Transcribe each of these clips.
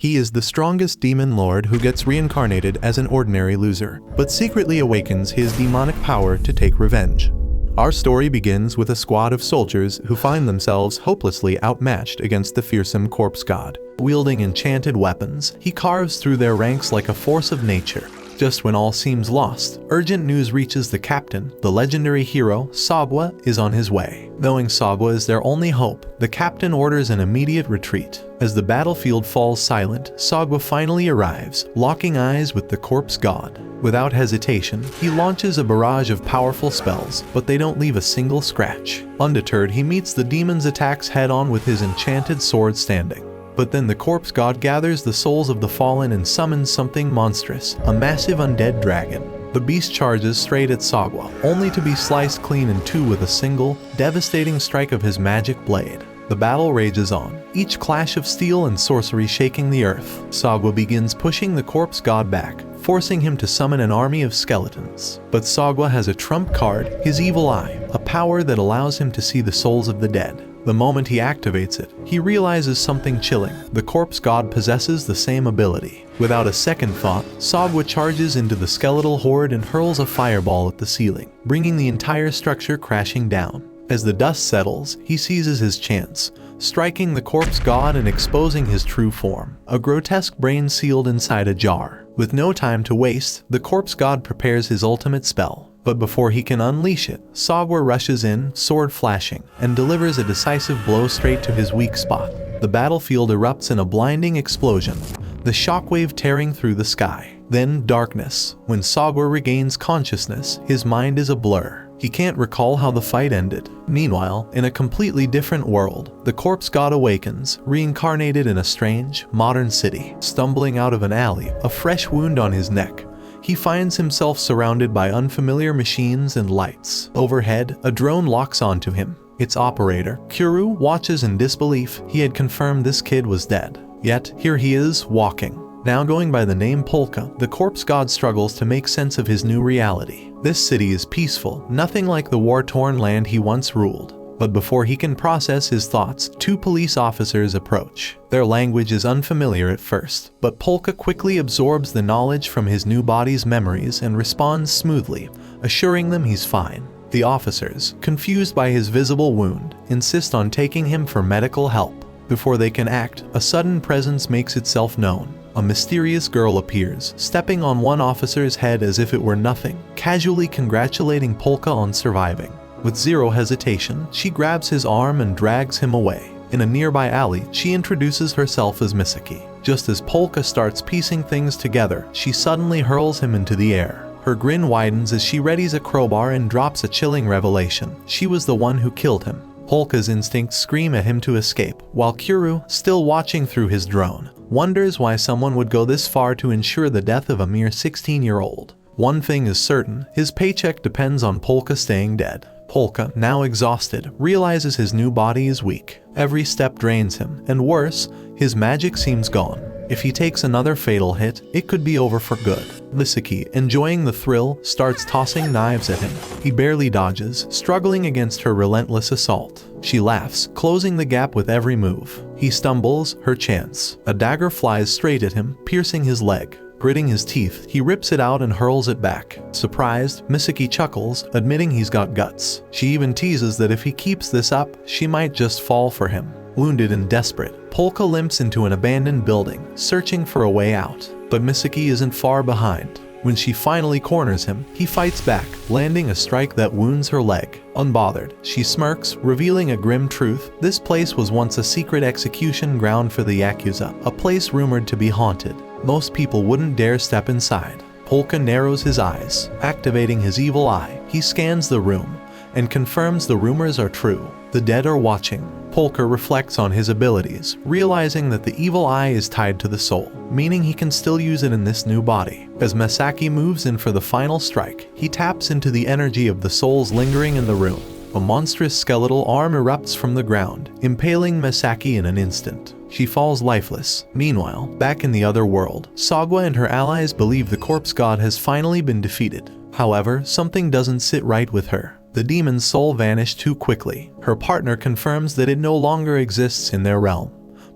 He is the strongest demon lord who gets reincarnated as an ordinary loser, but secretly awakens his demonic power to take revenge. Our story begins with a squad of soldiers who find themselves hopelessly outmatched against the fearsome corpse god. Wielding enchanted weapons, he carves through their ranks like a force of nature. Just when all seems lost, urgent news reaches the captain. The legendary hero, Sagwa, is on his way. Knowing Sagwa is their only hope, the captain orders an immediate retreat. As the battlefield falls silent, Sagwa finally arrives, locking eyes with the corpse god. Without hesitation, he launches a barrage of powerful spells, but they don't leave a single scratch. Undeterred, he meets the demon's attacks head-on with his enchanted sword standing. But then the corpse god gathers the souls of the fallen and summons something monstrous, a massive undead dragon. The beast charges straight at Sagwa, only to be sliced clean in two with a single, devastating strike of his magic blade. The battle rages on, each clash of steel and sorcery shaking the earth. Sagwa begins pushing the corpse god back, forcing him to summon an army of skeletons. But Sagwa has a trump card, his evil eye, a power that allows him to see the souls of the dead. The moment he activates it, he realizes something chilling. The corpse god possesses the same ability. Without a second thought, Sagwa charges into the skeletal horde and hurls a fireball at the ceiling, bringing the entire structure crashing down. As the dust settles, he seizes his chance, striking the corpse god and exposing his true form, a grotesque brain sealed inside a jar. With no time to waste, the corpse god prepares his ultimate spell. But before he can unleash it, Sagwa rushes in, sword flashing, and delivers a decisive blow straight to his weak spot. The battlefield erupts in a blinding explosion, the shockwave tearing through the sky. Then darkness. When Sagwa regains consciousness, his mind is a blur. He can't recall how the fight ended. Meanwhile, in a completely different world, the corpse god awakens, reincarnated in a strange, modern city. Stumbling out of an alley, a fresh wound on his neck, he finds himself surrounded by unfamiliar machines and lights. Overhead, a drone locks onto him. Its operator, Kuru, watches in disbelief. He had confirmed this kid was dead. Yet, here he is, walking. Now going by the name Polka, the corpse god struggles to make sense of his new reality. This city is peaceful, nothing like the war-torn land he once ruled. But before he can process his thoughts, two police officers approach. Their language is unfamiliar at first, but Polka quickly absorbs the knowledge from his new body's memories and responds smoothly, assuring them he's fine. The officers, confused by his visible wound, insist on taking him for medical help. Before they can act, a sudden presence makes itself known. A mysterious girl appears, stepping on one officer's head as if it were nothing, casually congratulating Polka on surviving. With zero hesitation, she grabs his arm and drags him away. In a nearby alley, she introduces herself as Misaki. Just as Polka starts piecing things together, she suddenly hurls him into the air. Her grin widens as she readies a crowbar and drops a chilling revelation. She was the one who killed him. Polka's instincts scream at him to escape, while Kuru, still watching through his drone, wonders why someone would go this far to ensure the death of a mere 16-year-old. One thing is certain, his paycheck depends on Polka staying dead. Polka, now exhausted, realizes his new body is weak. Every step drains him, and worse, his magic seems gone. If he takes another fatal hit, it could be over for good. Misaki, enjoying the thrill, starts tossing knives at him. He barely dodges, struggling against her relentless assault. She laughs, closing the gap with every move. He stumbles, her chance. A dagger flies straight at him, piercing his leg. Gritting his teeth, he rips it out and hurls it back. Surprised, Misaki chuckles, admitting he's got guts. She even teases that if he keeps this up, she might just fall for him. Wounded and desperate, Polka limps into an abandoned building, searching for a way out. But Misaki isn't far behind. When she finally corners him, he fights back, landing a strike that wounds her leg. Unbothered, she smirks, revealing a grim truth. This place was once a secret execution ground for the Yakuza, a place rumored to be haunted. Most people wouldn't dare step inside. Polka narrows his eyes. Activating his evil eye, he scans the room and confirms the rumors are true. The dead are watching. Polka reflects on his abilities, realizing that the evil eye is tied to the soul, meaning he can still use it in this new body. As Misaki moves in for the final strike, he taps into the energy of the souls lingering in the room. A monstrous skeletal arm erupts from the ground, impaling Misaki in an instant. She falls lifeless. Meanwhile, back in the other world, Sagwa and her allies believe the corpse god has finally been defeated. However, something doesn't sit right with her. The demon's soul vanished too quickly. Her partner confirms that it no longer exists in their realm.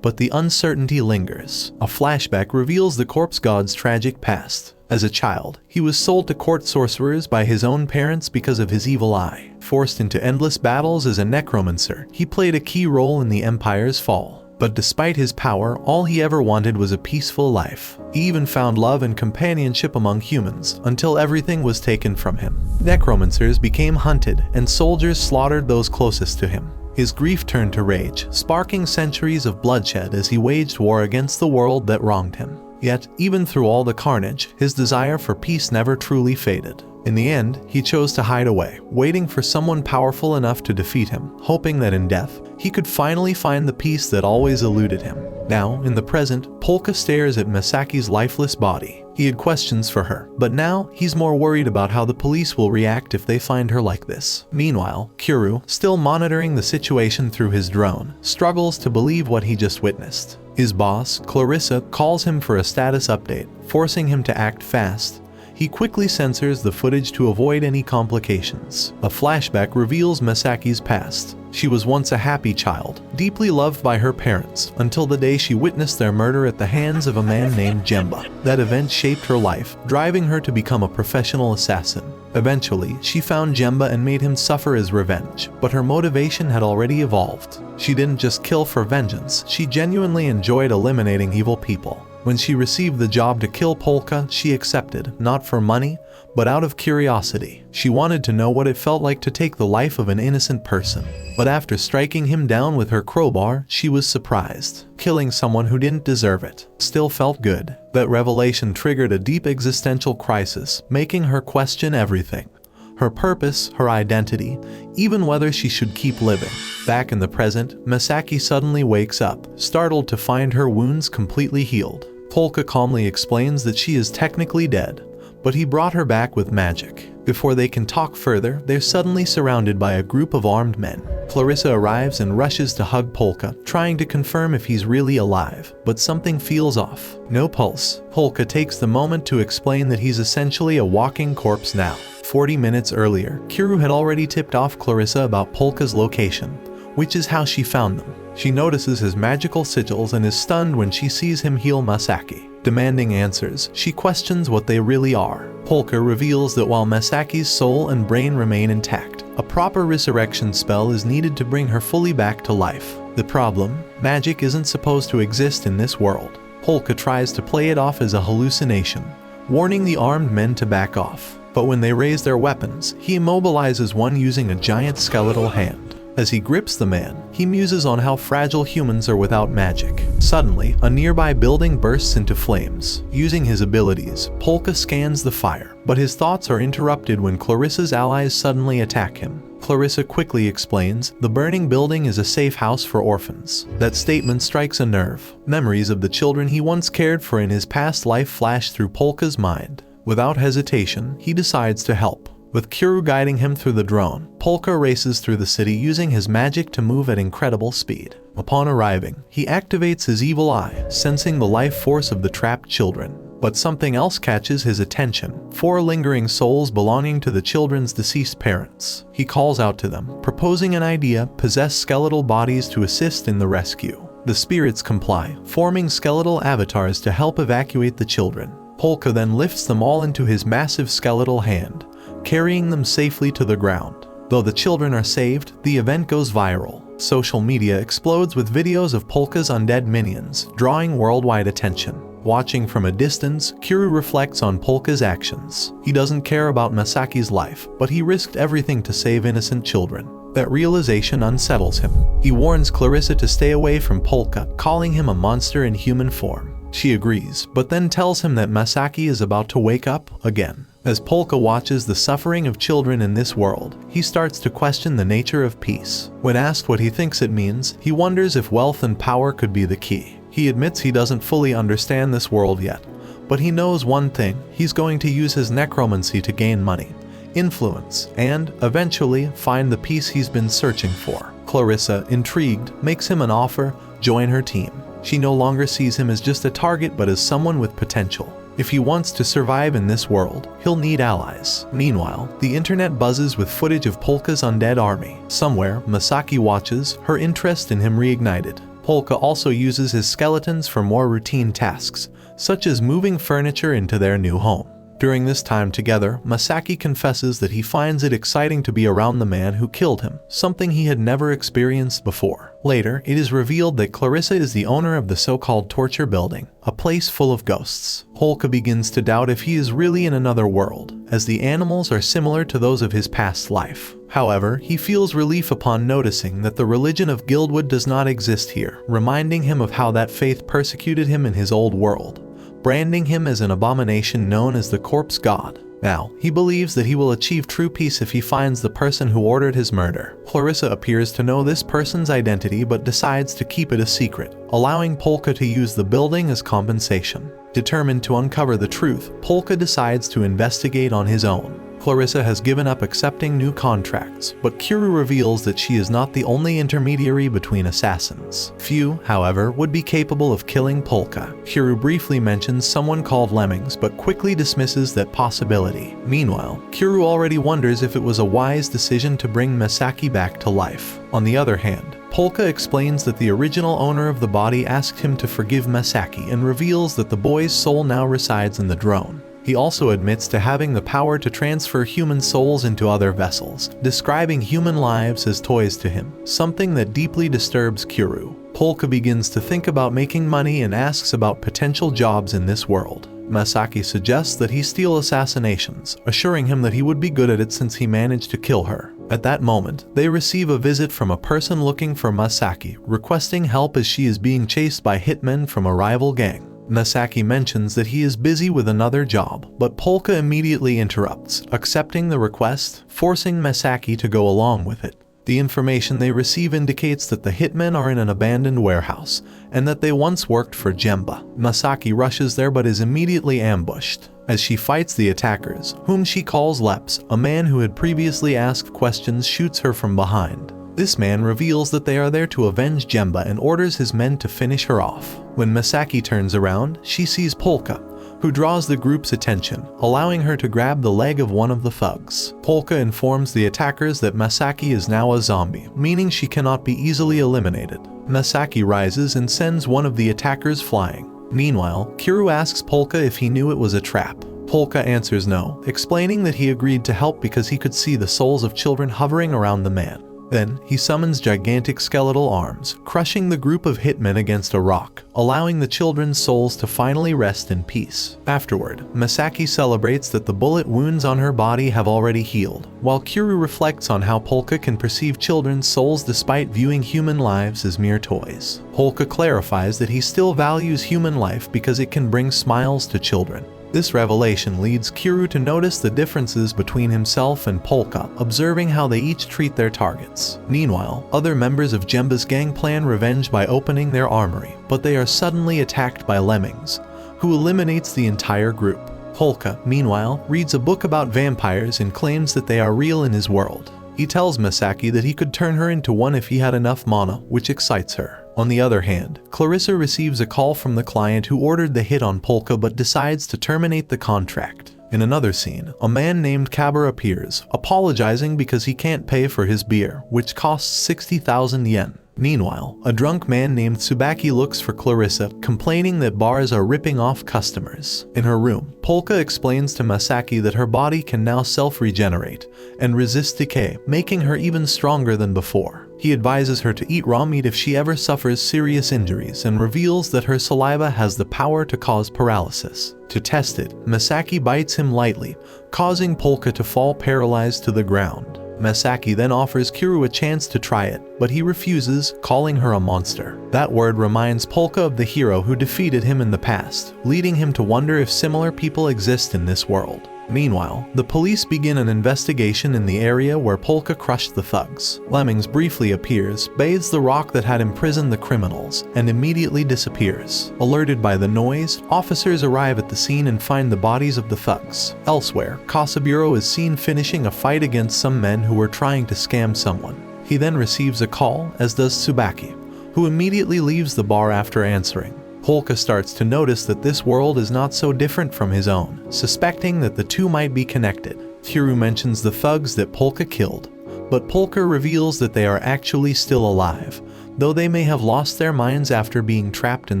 but the uncertainty lingers. A flashback reveals the corpse god's tragic past. As a child, he was sold to court sorcerers by his own parents because of his evil eye. Forced into endless battles as a necromancer, he played a key role in the Empire's fall. But despite his power, all he ever wanted was a peaceful life. He even found love and companionship among humans, until everything was taken from him. Necromancers became hunted, and soldiers slaughtered those closest to him. His grief turned to rage, sparking centuries of bloodshed as he waged war against the world that wronged him. Yet, even through all the carnage, his desire for peace never truly faded. In the end, he chose to hide away, waiting for someone powerful enough to defeat him, hoping that in death, he could finally find the peace that always eluded him. Now, in the present, Polka stares at Masaki's lifeless body. He had questions for her, but now he's more worried about how the police will react if they find her like this. Meanwhile, Kuru, still monitoring the situation through his drone, struggles to believe what he just witnessed. His boss, Clarissa, calls him for a status update, forcing him to act fast. He quickly censors the footage to avoid any complications. A flashback reveals Masaki's past. She was once a happy child, deeply loved by her parents, until the day she witnessed their murder at the hands of a man named Jemba. That event shaped her life, driving her to become a professional assassin. Eventually, she found Jemba and made him suffer as revenge, but her motivation had already evolved. She didn't just kill for vengeance, she genuinely enjoyed eliminating evil people. When she received the job to kill Polka, she accepted, not for money, but out of curiosity. She wanted to know what it felt like to take the life of an innocent person. But after striking him down with her crowbar, she was surprised. Killing someone who didn't deserve it still felt good. That revelation triggered a deep existential crisis, making her question everything. Her purpose, her identity, even whether she should keep living. Back in the present, Masaki suddenly wakes up, startled to find her wounds completely healed. Polka calmly explains that she is technically dead, but he brought her back with magic. Before they can talk further, they're suddenly surrounded by a group of armed men. Clarissa arrives and rushes to hug Polka, trying to confirm if he's really alive, but something feels off. No pulse. Polka takes the moment to explain that he's essentially a walking corpse now. 40 minutes earlier, Kuru had already tipped off Clarissa about Polka's location, which is how she found them. She notices his magical sigils and is stunned when she sees him heal Masaki. Demanding answers, she questions what they really are. Polka reveals that while Masaki's soul and brain remain intact, a proper resurrection spell is needed to bring her fully back to life. The problem? Magic isn't supposed to exist in this world. Polka tries to play it off as a hallucination, warning the armed men to back off. But when they raise their weapons, he immobilizes one using a giant skeletal hand. As he grips the man, he muses on how fragile humans are without magic. Suddenly, a nearby building bursts into flames. Using his abilities, Polka scans the fire, but his thoughts are interrupted when Clarissa's allies suddenly attack him. Clarissa quickly explains, the burning building is a safe house for orphans. That statement strikes a nerve. Memories of the children he once cared for in his past life flash through Polka's mind. Without hesitation, he decides to help. With Kuru guiding him through the drone, Polka races through the city using his magic to move at incredible speed. Upon arriving, he activates his evil eye, sensing the life force of the trapped children. But something else catches his attention: 4 lingering souls belonging to the children's deceased parents. He calls out to them, proposing an idea: possess skeletal bodies to assist in the rescue. The spirits comply, forming skeletal avatars to help evacuate the children. Polka then lifts them all into his massive skeletal hand, carrying them safely to the ground. Though the children are saved, the event goes viral. Social media explodes with videos of Polka's undead minions, drawing worldwide attention. Watching from a distance, Kuru reflects on Polka's actions. He doesn't care about Masaki's life, but he risked everything to save innocent children. That realization unsettles him. He warns Clarissa to stay away from Polka, calling him a monster in human form. She agrees, but then tells him that Masaki is about to wake up again. As Polka watches the suffering of children in this world, he starts to question the nature of peace. When asked what he thinks it means, he wonders if wealth and power could be the key. He admits he doesn't fully understand this world yet, but he knows one thing: he's going to use his necromancy to gain money, influence, and, eventually, find the peace he's been searching for. Clarissa, intrigued, makes him an offer: join her team. She no longer sees him as just a target but as someone with potential. If he wants to survive in this world, he'll need allies. Meanwhile, the internet buzzes with footage of Polka's undead army. Somewhere, Masaki watches, her interest in him reignited. Polka also uses his skeletons for more routine tasks, such as moving furniture into their new home. During this time together, Masaki confesses that he finds it exciting to be around the man who killed him, something he had never experienced before. Later, it is revealed that Clarissa is the owner of the so-called torture building, a place full of ghosts. Polka begins to doubt if he is really in another world, as the animals are similar to those of his past life. However, he feels relief upon noticing that the religion of Guildwood does not exist here, reminding him of how that faith persecuted him in his old world, branding him as an abomination known as the Corpse God. Now, he believes that he will achieve true peace if he finds the person who ordered his murder. Clarissa appears to know this person's identity but decides to keep it a secret, allowing Polka to use the building as compensation. Determined to uncover the truth, Polka decides to investigate on his own. Clarissa has given up accepting new contracts, but Kuru reveals that she is not the only intermediary between assassins. Few, however, would be capable of killing Polka. Kuru briefly mentions someone called Lemmings, but quickly dismisses that possibility. Meanwhile, Kuru already wonders if it was a wise decision to bring Masaki back to life. On the other hand, Polka explains that the original owner of the body asked him to forgive Masaki and reveals that the boy's soul now resides in the drone. He also admits to having the power to transfer human souls into other vessels, describing human lives as toys to him, something that deeply disturbs Kuru. Polka begins to think about making money and asks about potential jobs in this world. Masaki suggests that he steal assassinations, assuring him that he would be good at it since he managed to kill her. At that moment, they receive a visit from a person looking for Masaki, requesting help as she is being chased by hitmen from a rival gang. Masaki mentions that he is busy with another job, but Polka immediately interrupts, accepting the request, forcing Masaki to go along with it. The information they receive indicates that the hitmen are in an abandoned warehouse, and that they once worked for Jemba. Masaki rushes there but is immediately ambushed. As she fights the attackers, whom she calls Leps, a man who had previously asked questions shoots her from behind. This man reveals that they are there to avenge Jemba and orders his men to finish her off. When Masaki turns around, she sees Polka, who draws the group's attention, allowing her to grab the leg of one of the thugs. Polka informs the attackers that Masaki is now a zombie, meaning she cannot be easily eliminated. Masaki rises and sends one of the attackers flying. Meanwhile, Kuru asks Polka if he knew it was a trap. Polka answers no, explaining that he agreed to help because he could see the souls of children hovering around the man. Then, he summons gigantic skeletal arms, crushing the group of hitmen against a rock, allowing the children's souls to finally rest in peace. Afterward, Masaki celebrates that the bullet wounds on her body have already healed, while Kuru reflects on how Polka can perceive children's souls despite viewing human lives as mere toys. Polka clarifies that he still values human life because it can bring smiles to children. This revelation leads Kuru to notice the differences between himself and Polka, observing how they each treat their targets. Meanwhile, other members of Jemba's gang plan revenge by opening their armory, but they are suddenly attacked by Lemmings, who eliminates the entire group. Polka, meanwhile, reads a book about vampires and claims that they are real in his world. He tells Masaki that he could turn her into one if he had enough mana, which excites her. On the other hand, Clarissa receives a call from the client who ordered the hit on Polka but decides to terminate the contract. In another scene, a man named Kaber appears, apologizing because he can't pay for his beer, which costs 60,000 yen. Meanwhile, a drunk man named Tsubaki looks for Clarissa, complaining that bars are ripping off customers. In her room, Polka explains to Masaki that her body can now self-regenerate and resist decay, making her even stronger than before. He advises her to eat raw meat if she ever suffers serious injuries and reveals that her saliva has the power to cause paralysis. To test it, Masaki bites him lightly, causing Polka to fall paralyzed to the ground. Masaki then offers Kuru a chance to try it, but he refuses, calling her a monster. That word reminds Polka of the hero who defeated him in the past, leading him to wonder if similar people exist in this world. Meanwhile, the police begin an investigation in the area where Polka crushed the thugs. Lemmings briefly appears, bathes the rock that had imprisoned the criminals, and immediately disappears. Alerted by the noise, officers arrive at the scene and find the bodies of the thugs. Elsewhere, Kasaburo is seen finishing a fight against some men who were trying to scam someone. He then receives a call, as does Tsubaki, who immediately leaves the bar after answering. Polka starts to notice that this world is not so different from his own, suspecting that the two might be connected. Kuru mentions the thugs that Polka killed, but Polka reveals that they are actually still alive, though they may have lost their minds after being trapped in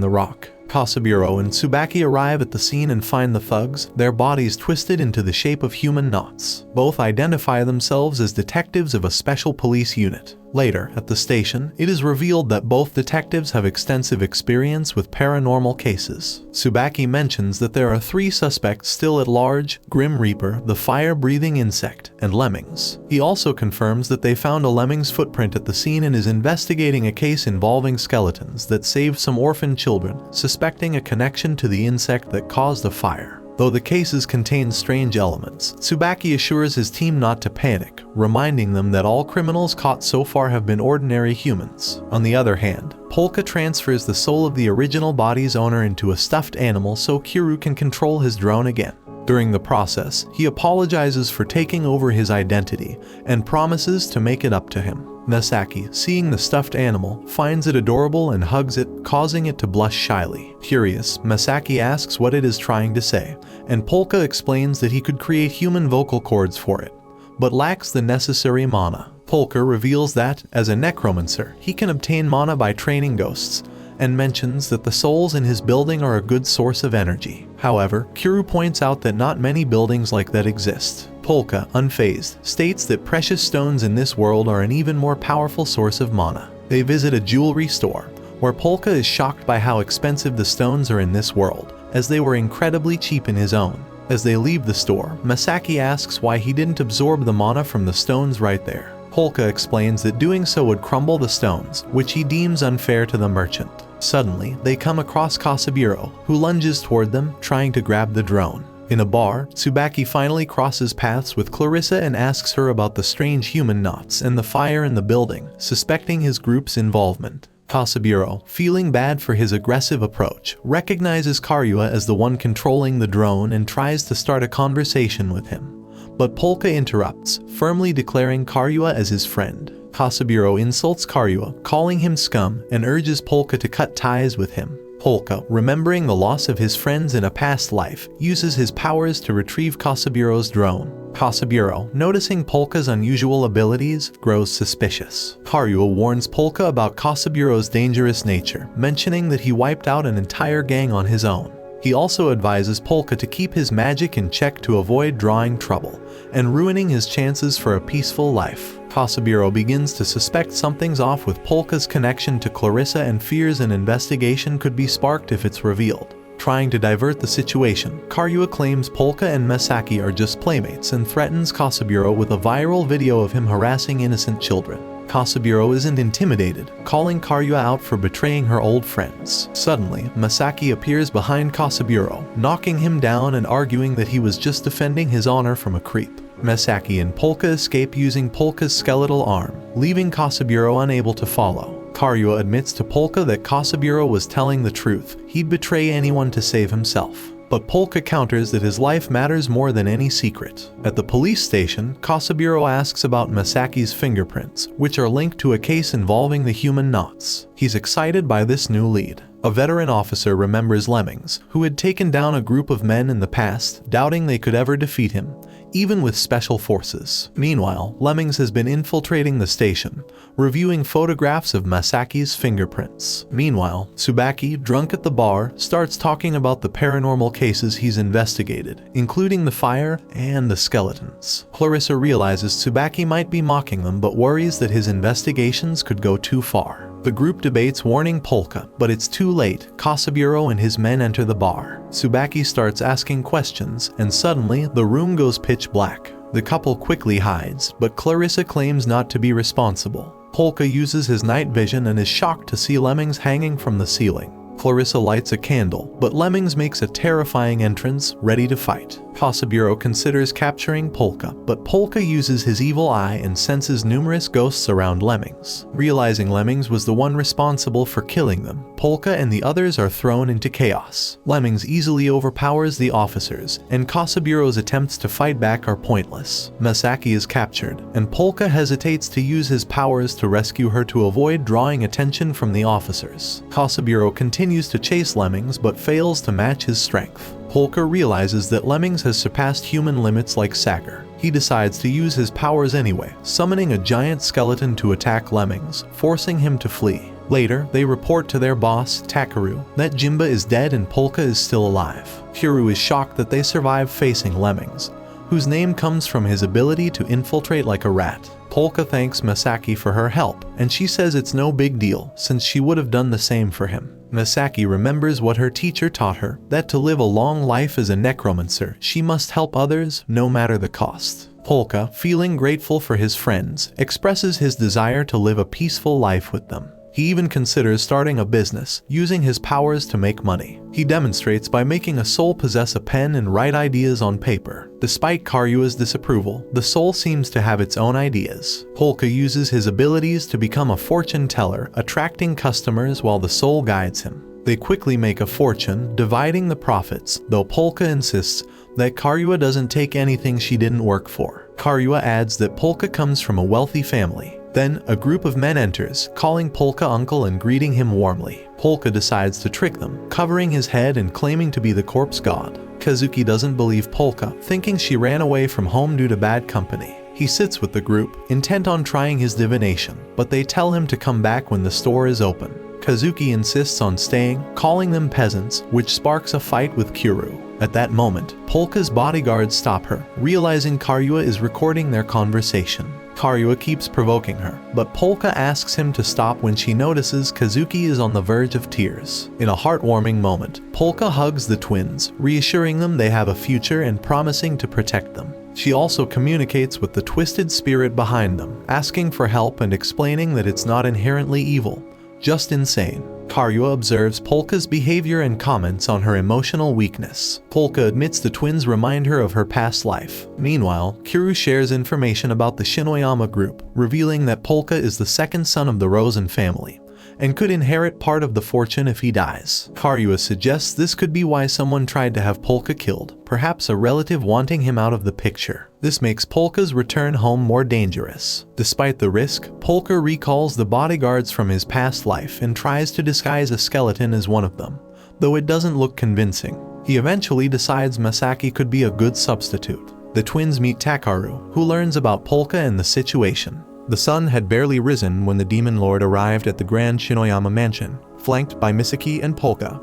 the rock. Kasaburo and Tsubaki arrive at the scene and find the thugs, their bodies twisted into the shape of human knots. Both identify themselves as detectives of a special police unit. Later, at the station, it is revealed that both detectives have extensive experience with paranormal cases. Tsubaki mentions that there are 3 suspects still at large: Grim Reaper, the fire-breathing insect, and Lemmings. He also confirms that they found a Lemmings footprint at the scene and is investigating a case involving skeletons that saved some orphan children, suspecting a connection to the insect that caused the fire. Though the cases contain strange elements, Tsubaki assures his team not to panic, reminding them that all criminals caught so far have been ordinary humans. On the other hand, Polka transfers the soul of the original body's owner into a stuffed animal so Kiryu can control his drone again. During the process, he apologizes for taking over his identity and promises to make it up to him. Masaki, seeing the stuffed animal, finds it adorable and hugs it, causing it to blush shyly. Curious, Masaki asks what it is trying to say, and Polka explains that he could create human vocal cords for it, but lacks the necessary mana. Polka reveals that, as a necromancer, he can obtain mana by training ghosts, and mentions that the souls in his building are a good source of energy. However, Kiryu points out that not many buildings like that exist. Polka, unfazed, states that precious stones in this world are an even more powerful source of mana. They visit a jewelry store, where Polka is shocked by how expensive the stones are in this world, as they were incredibly cheap in his own. As they leave the store, Masaki asks why he didn't absorb the mana from the stones right there. Polka explains that doing so would crumble the stones, which he deems unfair to the merchant. Suddenly, they come across Kasaburo, who lunges toward them, trying to grab the drone. In a bar, Tsubaki finally crosses paths with Clarissa and asks her about the strange human knots and the fire in the building, suspecting his group's involvement. Kasaburo, feeling bad for his aggressive approach, recognizes Karyua as the one controlling the drone and tries to start a conversation with him. But Polka interrupts, firmly declaring Karyua as his friend. Kasaburo insults Karyua, calling him scum, and urges Polka to cut ties with him. Polka, remembering the loss of his friends in a past life, uses his powers to retrieve Kasaburo's drone. Kasaburo, noticing Polka's unusual abilities, grows suspicious. Karyua warns Polka about Kasaburo's dangerous nature, mentioning that he wiped out an entire gang on his own. He also advises Polka to keep his magic in check to avoid drawing trouble and ruining his chances for a peaceful life. Kasaburo begins to suspect something's off with Polka's connection to Clarissa and fears an investigation could be sparked if it's revealed. Trying to divert the situation, Karyua claims Polka and Masaki are just playmates and threatens Kasaburo with a viral video of him harassing innocent children. Kasaburo isn't intimidated, calling Karyua out for betraying her old friends. Suddenly, Masaki appears behind Kasaburo, knocking him down and arguing that he was just defending his honor from a creep. Masaki and Polka escape using Polka's skeletal arm, leaving Kasaburo unable to follow. Karyua admits to Polka that Kasaburo was telling the truth. He'd betray anyone to save himself. But Polka counters that his life matters more than any secret. At the police station, Kasaburo asks about Masaki's fingerprints, which are linked to a case involving the human knots. He's excited by this new lead. A veteran officer remembers Lemmings, who had taken down a group of men in the past, doubting they could ever defeat him, even with special forces. Meanwhile, Lemmings has been infiltrating the station, reviewing photographs of Masaki's fingerprints. Meanwhile, Tsubaki, drunk at the bar, starts talking about the paranormal cases he's investigated, including the fire and the skeletons. Clarissa realizes Tsubaki might be mocking them but worries that his investigations could go too far. The group debates warning Polka, but it's too late. Kasaburo and his men enter the bar. Tsubaki starts asking questions, and suddenly, the room goes pitch black. The couple quickly hides, but Clarissa claims not to be responsible. Polka uses his night vision and is shocked to see Lemmings hanging from the ceiling. Clarissa lights a candle, but Lemmings makes a terrifying entrance, ready to fight. Kasaburo considers capturing Polka, but Polka uses his evil eye and senses numerous ghosts around Lemmings. Realizing Lemmings was the one responsible for killing them, Polka and the others are thrown into chaos. Lemmings easily overpowers the officers, and Kasaburo's attempts to fight back are pointless. Masaki is captured, and Polka hesitates to use his powers to rescue her to avoid drawing attention from the officers. Kasaburo continues to chase Lemmings but fails to match his strength. Polka realizes that Lemmings has surpassed human limits like Sacker. He decides to use his powers anyway, summoning a giant skeleton to attack Lemmings, forcing him to flee. Later, they report to their boss, Takeru, that Jimba is dead and Polka is still alive. Kiryu is shocked that they survive facing Lemmings, whose name comes from his ability to infiltrate like a rat. Polka thanks Misaki for her help, and she says it's no big deal since she would have done the same for him. Misaki remembers what her teacher taught her, that to live a long life as a necromancer, she must help others no matter the cost. Polka, feeling grateful for his friends, expresses his desire to live a peaceful life with them. He even considers starting a business, using his powers to make money. He demonstrates by making a soul possess a pen and write ideas on paper. Despite Karyua's disapproval, the soul seems to have its own ideas. Polka uses his abilities to become a fortune teller, attracting customers while the soul guides him. They quickly make a fortune, dividing the profits, though Polka insists that Karyua doesn't take anything she didn't work for. Karyua adds that Polka comes from a wealthy family. Then, a group of men enters, calling Polka uncle and greeting him warmly. Polka decides to trick them, covering his head and claiming to be the corpse god. Kazuki doesn't believe Polka, thinking she ran away from home due to bad company. He sits with the group, intent on trying his divination, but they tell him to come back when the store is open. Kazuki insists on staying, calling them peasants, which sparks a fight with Kiryu. At that moment, Polka's bodyguards stop her, realizing Karyua is recording their conversation. Karyua keeps provoking her, but Polka asks him to stop when she notices Kazuki is on the verge of tears. In a heartwarming moment, Polka hugs the twins, reassuring them they have a future and promising to protect them. She also communicates with the twisted spirit behind them, asking for help and explaining that it's not inherently evil, just insane. Karyua observes Polka's behavior and comments on her emotional weakness. Polka admits the twins remind her of her past life. Meanwhile, Kiryu shares information about the Shinoyama group, revealing that Polka is the second son of the Rosen family, and could inherit part of the fortune if he dies. Karyua suggests this could be why someone tried to have Polka killed, perhaps a relative wanting him out of the picture. This makes Polka's return home more dangerous. Despite the risk, Polka recalls the bodyguards from his past life and tries to disguise a skeleton as one of them, though it doesn't look convincing. He eventually decides Misaki could be a good substitute. The twins meet Takeru, who learns about Polka and the situation. The sun had barely risen when the Demon Lord arrived at the Grand Shinoyama mansion, flanked by Misaki and Polka.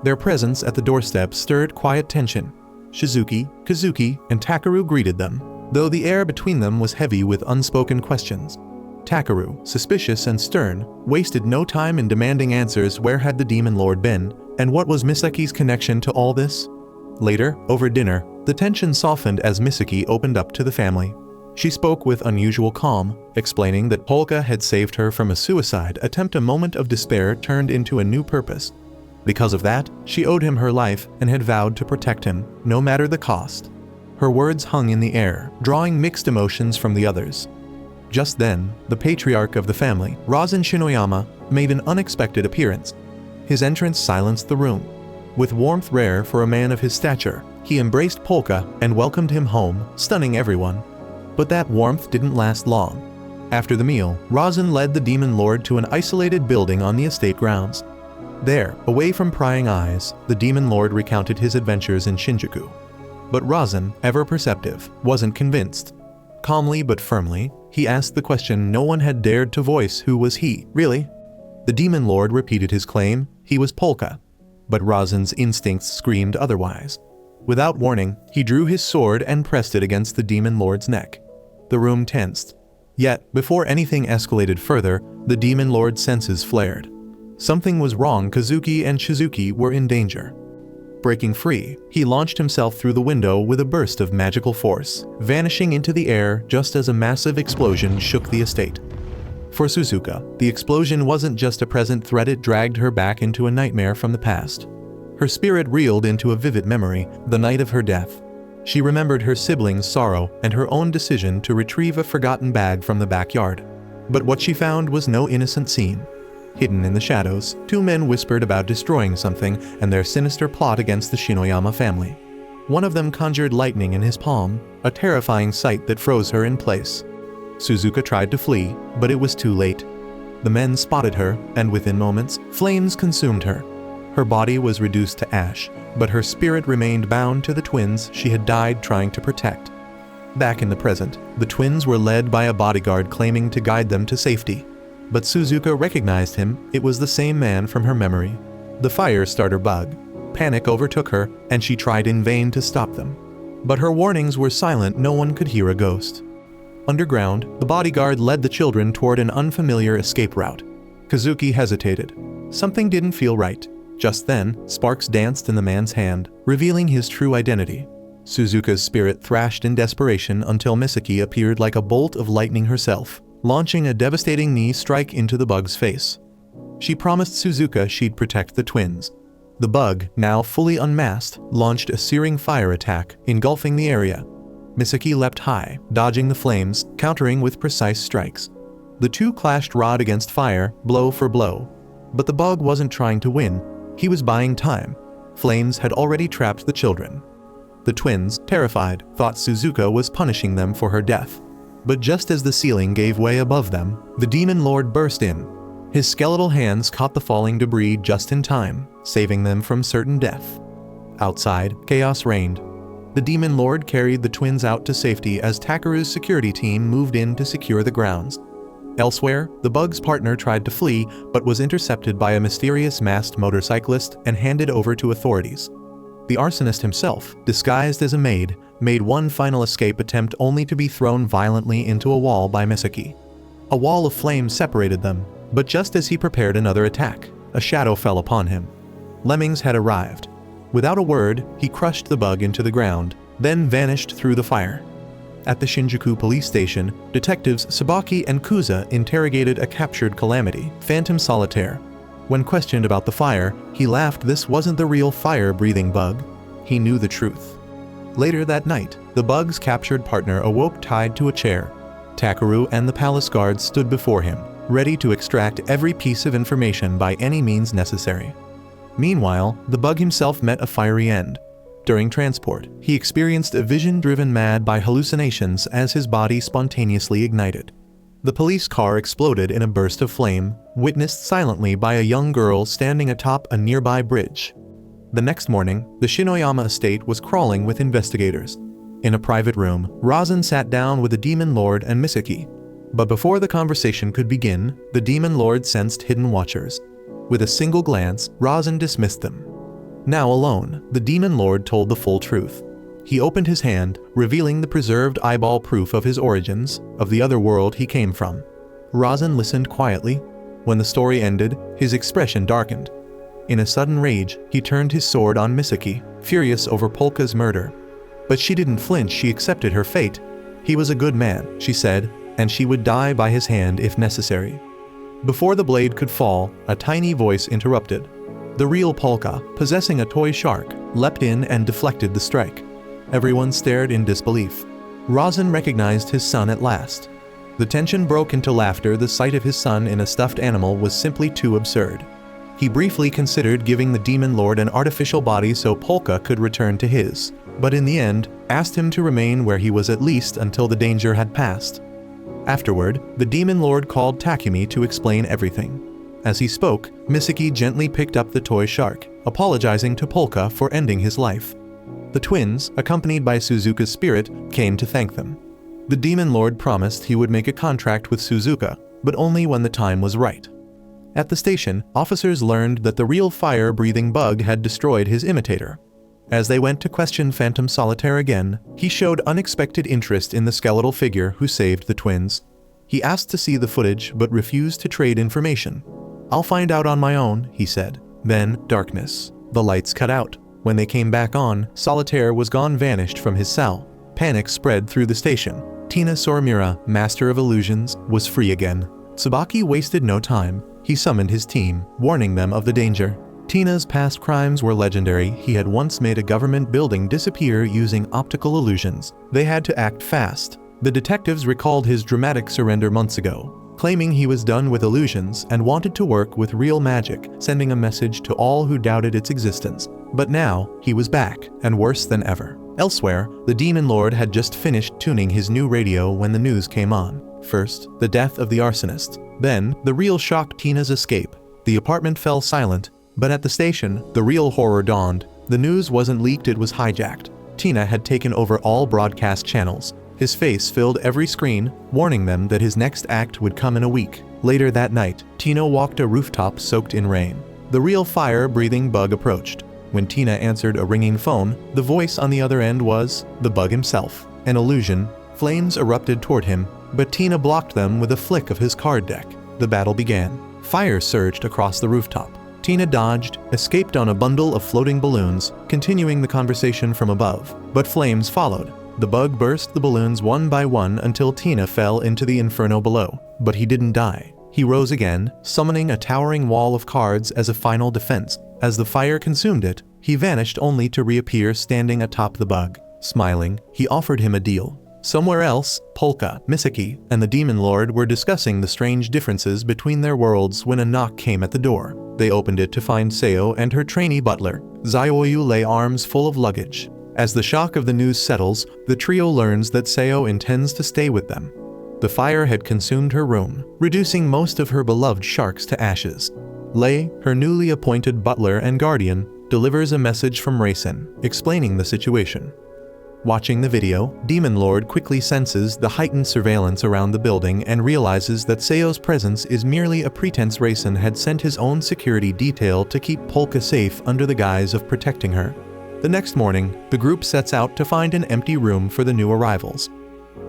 Their presence at the doorstep stirred quiet tension. Shizuki, Kazuki, and Takeru greeted them, though the air between them was heavy with unspoken questions. Takeru, suspicious and stern, wasted no time in demanding answers. Where had the Demon Lord been, and what was Misaki's connection to all this? Later, over dinner, the tension softened as Misaki opened up to the family. She spoke with unusual calm, explaining that Polka had saved her from a suicide attempt. A moment of despair turned into a new purpose. Because of that, she owed him her life and had vowed to protect him, no matter the cost. Her words hung in the air, drawing mixed emotions from the others. Just then, the patriarch of the family, Rosen Shinoyama, made an unexpected appearance. His entrance silenced the room. With warmth rare for a man of his stature, he embraced Polka and welcomed him home, stunning everyone. But that warmth didn't last long. After the meal, Rosen led the Demon Lord to an isolated building on the estate grounds. There, away from prying eyes, the Demon Lord recounted his adventures in Shinjuku. But Rosen, ever perceptive, wasn't convinced. Calmly but firmly, he asked the question no one had dared to voice: who was he, really? The Demon Lord repeated his claim: he was Polka. But Rosen's instincts screamed otherwise. Without warning, he drew his sword and pressed it against the Demon Lord's neck. The room tensed. Yet, before anything escalated further, the Demon Lord's senses flared. Something was wrong. Kazuki and Shizuki were in danger. Breaking free, he launched himself through the window with a burst of magical force, vanishing into the air just as a massive explosion shook the estate. For Suzuka, the explosion wasn't just a present threat, it dragged her back into a nightmare from the past. Her spirit reeled into a vivid memory, the night of her death. She remembered her siblings' sorrow and her own decision to retrieve a forgotten bag from the backyard. But what she found was no innocent scene. Hidden in the shadows, two men whispered about destroying something and their sinister plot against the Shinoyama family. One of them conjured lightning in his palm, a terrifying sight that froze her in place. Suzuka tried to flee, but it was too late. The men spotted her, and within moments, flames consumed her. Her body was reduced to ash, but her spirit remained bound to the twins she had died trying to protect. Back in the present, the twins were led by a bodyguard claiming to guide them to safety. But Suzuka recognized him. It was the same man from her memory. The fire starter bug. Panic overtook her, and she tried in vain to stop them. But her warnings were silent. No one could hear a ghost. Underground, the bodyguard led the children toward an unfamiliar escape route. Kazuki hesitated. Something didn't feel right. Just then, sparks danced in the man's hand, revealing his true identity. Suzuka's spirit thrashed in desperation until Misaki appeared like a bolt of lightning herself, launching a devastating knee strike into the bug's face. She promised Suzuka she'd protect the twins. The bug, now fully unmasked, launched a searing fire attack, engulfing the area. Misaki leapt high, dodging the flames, countering with precise strikes. The two clashed rod against fire, blow for blow. But the bug wasn't trying to win. He was buying time. Flames had already trapped the children. The twins, terrified, thought Suzuka was punishing them for her death. But just as the ceiling gave way above them, the demon lord burst in. His skeletal hands caught the falling debris just in time, saving them from certain death. Outside, chaos reigned. The demon lord carried the twins out to safety as Takeru's security team moved in to secure the grounds. Elsewhere, the bug's partner tried to flee but was intercepted by a mysterious masked motorcyclist and handed over to authorities. The arsonist himself, disguised as a maid, made one final escape attempt only to be thrown violently into a wall by Misaki. A wall of flame separated them, but just as he prepared another attack, a shadow fell upon him. Lemmings had arrived. Without a word, he crushed the bug into the ground, then vanished through the fire. At the Shinjuku police station, detectives Sabaki and Kuza interrogated a captured calamity, Phantom Solitaire. When questioned about the fire, he laughed. This wasn't the real fire-breathing bug. He knew the truth. Later that night, the bug's captured partner awoke tied to a chair. Takeru and the palace guards stood before him, ready to extract every piece of information by any means necessary. Meanwhile, the bug himself met a fiery end. During transport, he experienced a vision driven mad by hallucinations as his body spontaneously ignited. The police car exploded in a burst of flame, witnessed silently by a young girl standing atop a nearby bridge. The next morning, the Shinoyama estate was crawling with investigators. In a private room, Razan sat down with the demon lord and Misaki. But before the conversation could begin, the demon lord sensed hidden watchers. With a single glance, Razan dismissed them. Now alone, the demon lord told the full truth. He opened his hand, revealing the preserved eyeball proof of his origins, of the other world he came from. Razan listened quietly. When the story ended, his expression darkened. In a sudden rage, he turned his sword on Misaki, furious over Polka's murder. But she didn't flinch. She accepted her fate. He was a good man, she said, and she would die by his hand if necessary. Before the blade could fall, a tiny voice interrupted. The real Polka, possessing a toy shark, leapt in and deflected the strike. Everyone stared in disbelief. Razan recognized his son at last. The tension broke into laughter. The sight of his son in a stuffed animal was simply too absurd. He briefly considered giving the demon lord an artificial body so Polka could return to his, but in the end, asked him to remain where he was at least until the danger had passed. Afterward, the demon lord called Takumi to explain everything. As he spoke, Misaki gently picked up the toy shark, apologizing to Polka for ending his life. The twins, accompanied by Suzuka's spirit, came to thank them. The demon lord promised he would make a contract with Suzuka, but only when the time was right. At the station, officers learned that the real fire-breathing bug had destroyed his imitator. As they went to question Phantom Solitaire again, he showed unexpected interest in the skeletal figure who saved the twins. He asked to see the footage but refused to trade information. "I'll find out on my own," he said. Then, darkness. The lights cut out. When they came back on, Solitaire was gone, vanished from his cell. Panic spread through the station. Tina Sorimura, master of illusions, was free again. Tsubaki wasted no time. He summoned his team, warning them of the danger. Tina's past crimes were legendary. He had once made a government building disappear using optical illusions. They had to act fast. The detectives recalled his dramatic surrender months ago, claiming he was done with illusions and wanted to work with real magic, sending a message to all who doubted its existence. But now, he was back, and worse than ever. Elsewhere, the demon lord had just finished tuning his new radio when the news came on. First, the death of the arsonist. Then, the real shock, Tina's escape. The apartment fell silent, but at the station, the real horror dawned. The news wasn't leaked, it was hijacked. Tina had taken over all broadcast channels. His face filled every screen, warning them that his next act would come in a week. Later that night, Tina walked a rooftop soaked in rain. The real fire-breathing bug approached. When Tina answered a ringing phone, the voice on the other end was the bug himself. An illusion. Flames erupted toward him, but Tina blocked them with a flick of his card deck. The battle began. Fire surged across the rooftop. Tina dodged, escaped on a bundle of floating balloons, continuing the conversation from above. But flames followed. The bug burst the balloons one by one until Tina fell into the inferno below. But he didn't die. He rose again, summoning a towering wall of cards as a final defense. As the fire consumed it, he vanished only to reappear standing atop the bug. Smiling, he offered him a deal. Somewhere else, Polka, Misaki, and the Demon Lord were discussing the strange differences between their worlds when a knock came at the door. They opened it to find Seo and her trainee butler. Zioyu lay arms full of luggage. As the shock of the news settles, the trio learns that Seo intends to stay with them. The fire had consumed her room, reducing most of her beloved sharks to ashes. Lei, her newly appointed butler and guardian, delivers a message from Raisin, explaining the situation. Watching the video, Demon Lord quickly senses the heightened surveillance around the building and realizes that Seo's presence is merely a pretense. Raisin had sent his own security detail to keep Polka safe under the guise of protecting her. The next morning, the group sets out to find an empty room for the new arrivals.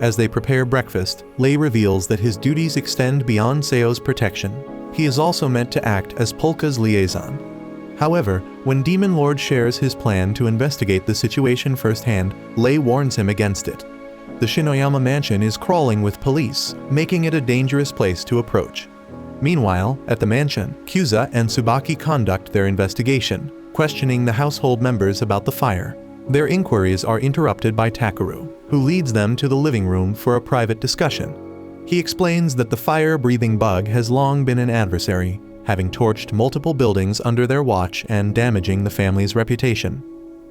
As they prepare breakfast, Lei reveals that his duties extend beyond Seo's protection. He is also meant to act as Polka's liaison. However, when Demon Lord shares his plan to investigate the situation firsthand, Lei warns him against it. The Shinoyama mansion is crawling with police, making it a dangerous place to approach. Meanwhile, at the mansion, Kyuza and Tsubaki conduct their investigation, questioning the household members about the fire. Their inquiries are interrupted by Takeru, who leads them to the living room for a private discussion. He explains that the fire-breathing bug has long been an adversary, having torched multiple buildings under their watch and damaging the family's reputation.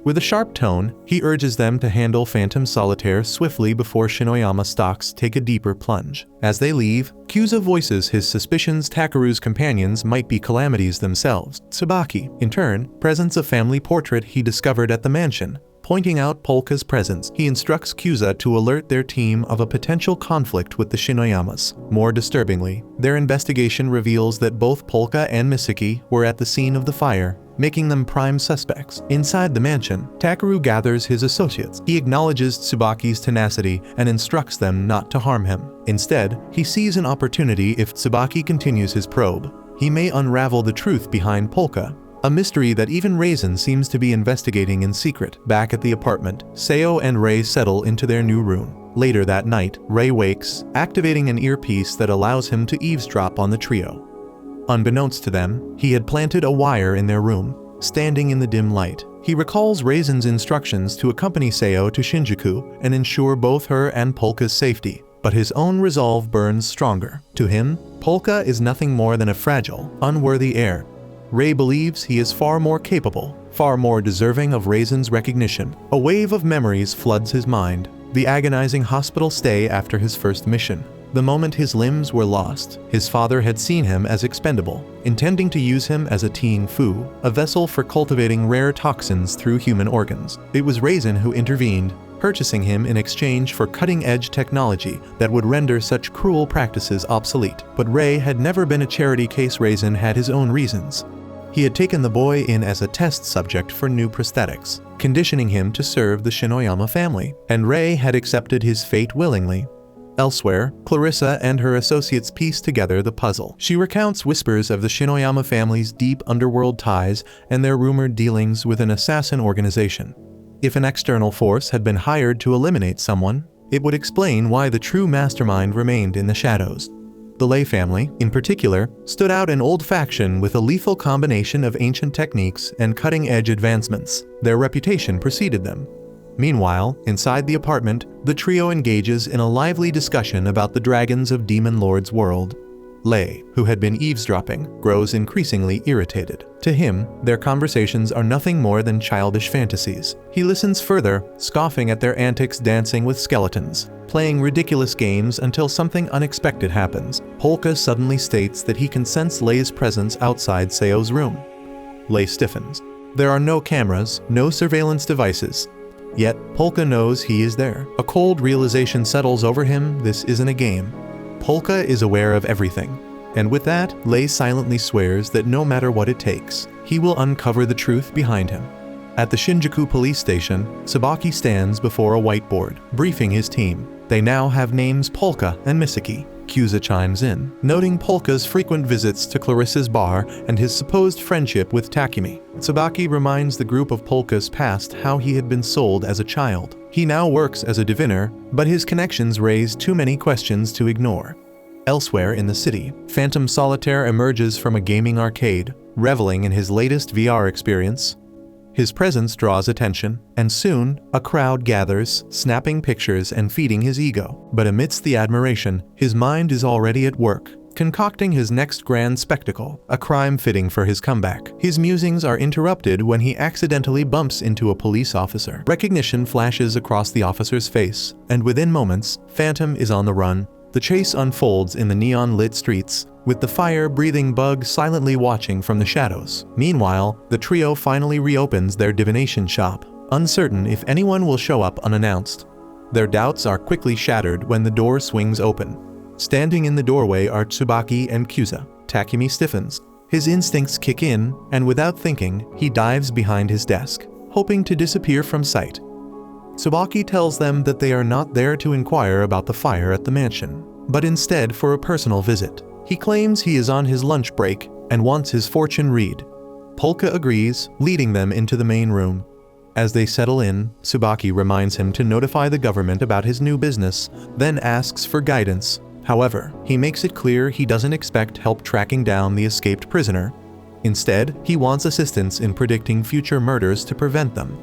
With a sharp tone, he urges them to handle Phantom Solitaire swiftly before Shinoyama stocks take a deeper plunge. As they leave, Kyuza voices his suspicions Takeru's companions might be calamities themselves. Tsubaki, in turn, presents a family portrait he discovered at the mansion. Pointing out Polka's presence, he instructs Kyuza to alert their team of a potential conflict with the Shinoyamas. More disturbingly, their investigation reveals that both Polka and Misaki were at the scene of the fire, making them prime suspects. Inside the mansion, Takeru gathers his associates. He acknowledges Tsubaki's tenacity and instructs them not to harm him. Instead, he sees an opportunity. If Tsubaki continues his probe, he may unravel the truth behind Polka, a mystery that even Raisin seems to be investigating in secret. Back at the apartment, Seo and Rei settle into their new room. Later that night, Rei wakes, activating an earpiece that allows him to eavesdrop on the trio. Unbeknownst to them, he had planted a wire in their room. Standing in the dim light, he recalls Raisin's instructions to accompany Seo to Shinjuku and ensure both her and Polka's safety. But his own resolve burns stronger. To him, Polka is nothing more than a fragile, unworthy heir. Rei believes he is far more capable, far more deserving of Raisin's recognition. A wave of memories floods his mind. The agonizing hospital stay after his first mission. The moment his limbs were lost, his father had seen him as expendable, intending to use him as a Tiing Fu, a vessel for cultivating rare toxins through human organs. It was Raisin who intervened, purchasing him in exchange for cutting-edge technology that would render such cruel practices obsolete. But Rei had never been a charity case. Raisin had his own reasons. He had taken the boy in as a test subject for new prosthetics, conditioning him to serve the Shinoyama family, and Rei had accepted his fate willingly. Elsewhere, Clarissa and her associates piece together the puzzle. She recounts whispers of the Shinoyama family's deep underworld ties and their rumored dealings with an assassin organization. If an external force had been hired to eliminate someone, it would explain why the true mastermind remained in the shadows. The Lei family, in particular, stood out an old faction with a lethal combination of ancient techniques and cutting-edge advancements. Their reputation preceded them. Meanwhile, inside the apartment, the trio engages in a lively discussion about the dragons of Demon Lord's world. Lei, who had been eavesdropping, grows increasingly irritated. To him, their conversations are nothing more than childish fantasies. He listens further, scoffing at their antics, dancing with skeletons, playing ridiculous games until something unexpected happens. Polka suddenly states that he can sense Lei's presence outside Seo's room. Lei stiffens. There are no cameras, no surveillance devices. Yet, Polka knows he is there. A cold realization settles over him. This isn't a game. Polka is aware of everything. And with that, Lei silently swears that no matter what it takes, he will uncover the truth behind him. At the Shinjuku police station, Tsubaki stands before a whiteboard, briefing his team. They now have names Polka and Misaki. Kyuza chimes in, noting Polka's frequent visits to Clarissa's bar and his supposed friendship with Takumi. Tsubaki reminds the group of Polka's past how he had been sold as a child. He now works as a diviner, but his connections raise too many questions to ignore. Elsewhere in the city, Phantom Solitaire emerges from a gaming arcade, reveling in his latest VR experience. His presence draws attention, and soon, a crowd gathers, snapping pictures and feeding his ego. But amidst the admiration, his mind is already at work, concocting his next grand spectacle, a crime fitting for his comeback. His musings are interrupted when he accidentally bumps into a police officer. Recognition flashes across the officer's face, and within moments, Phantom is on the run. The chase unfolds in the neon-lit streets, with the fire-breathing bug silently watching from the shadows. Meanwhile, the trio finally reopens their divination shop, uncertain if anyone will show up unannounced. Their doubts are quickly shattered when the door swings open. Standing in the doorway are Tsubaki and Kyuza. Takumi stiffens. His instincts kick in, and without thinking, he dives behind his desk, hoping to disappear from sight. Tsubaki tells them that they are not there to inquire about the fire at the mansion, but instead for a personal visit. He claims he is on his lunch break and wants his fortune read. Polka agrees, leading them into the main room. As they settle in, Tsubaki reminds him to notify the government about his new business, then asks for guidance. However, he makes it clear he doesn't expect help tracking down the escaped prisoner. Instead, he wants assistance in predicting future murders to prevent them.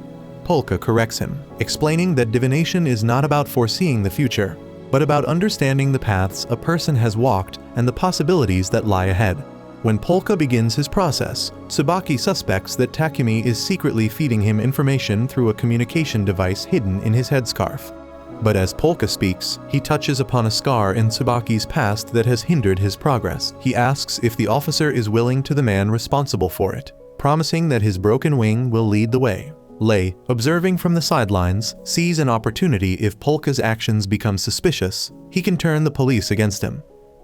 Polka corrects him, explaining that divination is not about foreseeing the future, but about understanding the paths a person has walked and the possibilities that lie ahead. When Polka begins his process, Tsubaki suspects that Takumi is secretly feeding him information through a communication device hidden in his headscarf. But as Polka speaks, he touches upon a scar in Tsubaki's past that has hindered his progress. He asks if the officer is willing to the man responsible for it, promising that his broken wing will lead the way. Lei, observing from the sidelines, sees an opportunity. If Polka's actions become suspicious, he can turn the police against him.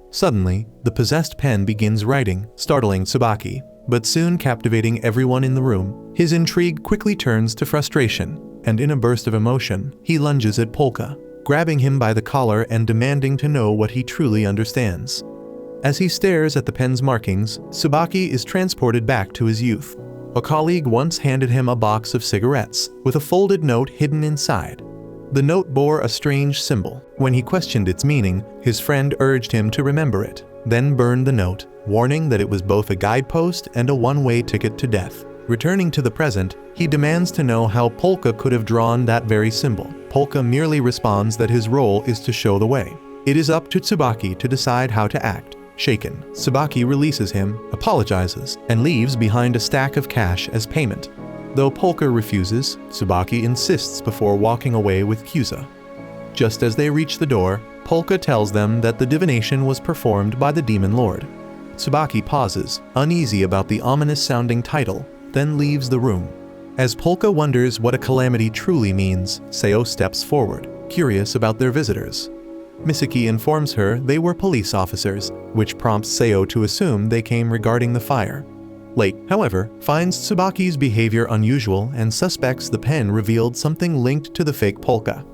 Suddenly, the possessed pen begins writing, startling Tsubaki, but soon captivating everyone in the room. His intrigue quickly turns to frustration, and in a burst of emotion, he lunges at Polka, grabbing him by the collar and demanding to know what he truly understands. As he stares at the pen's markings, Tsubaki is transported back to his youth. A colleague once handed him a box of cigarettes, with a folded note hidden inside. The note bore a strange symbol. When he questioned its meaning, his friend urged him to remember it, then burned the note, warning that it was both a guidepost and a one-way ticket to death. Returning to the present, he demands to know how Polka could have drawn that very symbol. Polka merely responds that his role is to show the way. It is up to Tsubaki to decide how to act. Shaken, Tsubaki releases him, apologizes, and leaves behind a stack of cash as payment. Though Polka refuses, Tsubaki insists before walking away with Kyuza. Just as they reach the door, Polka tells them that the divination was performed by the Demon Lord. Tsubaki pauses, uneasy about the ominous-sounding title, then leaves the room. As Polka wonders what a calamity truly means, Seo steps forward, curious about their visitors. Misaki informs her they were police officers, which prompts Seo to assume they came regarding the fire. Lei, however, finds Tsubaki's behavior unusual and suspects the pen revealed something linked to the fake Polka.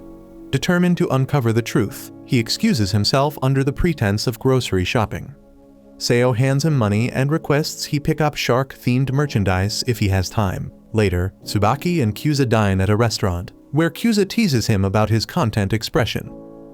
Determined to uncover the truth, he excuses himself under the pretense of grocery shopping. Seo hands him money and requests he pick up shark-themed merchandise if he has time. Later, Tsubaki and Kyuza dine at a restaurant, where Kyuza teases him about his content expression.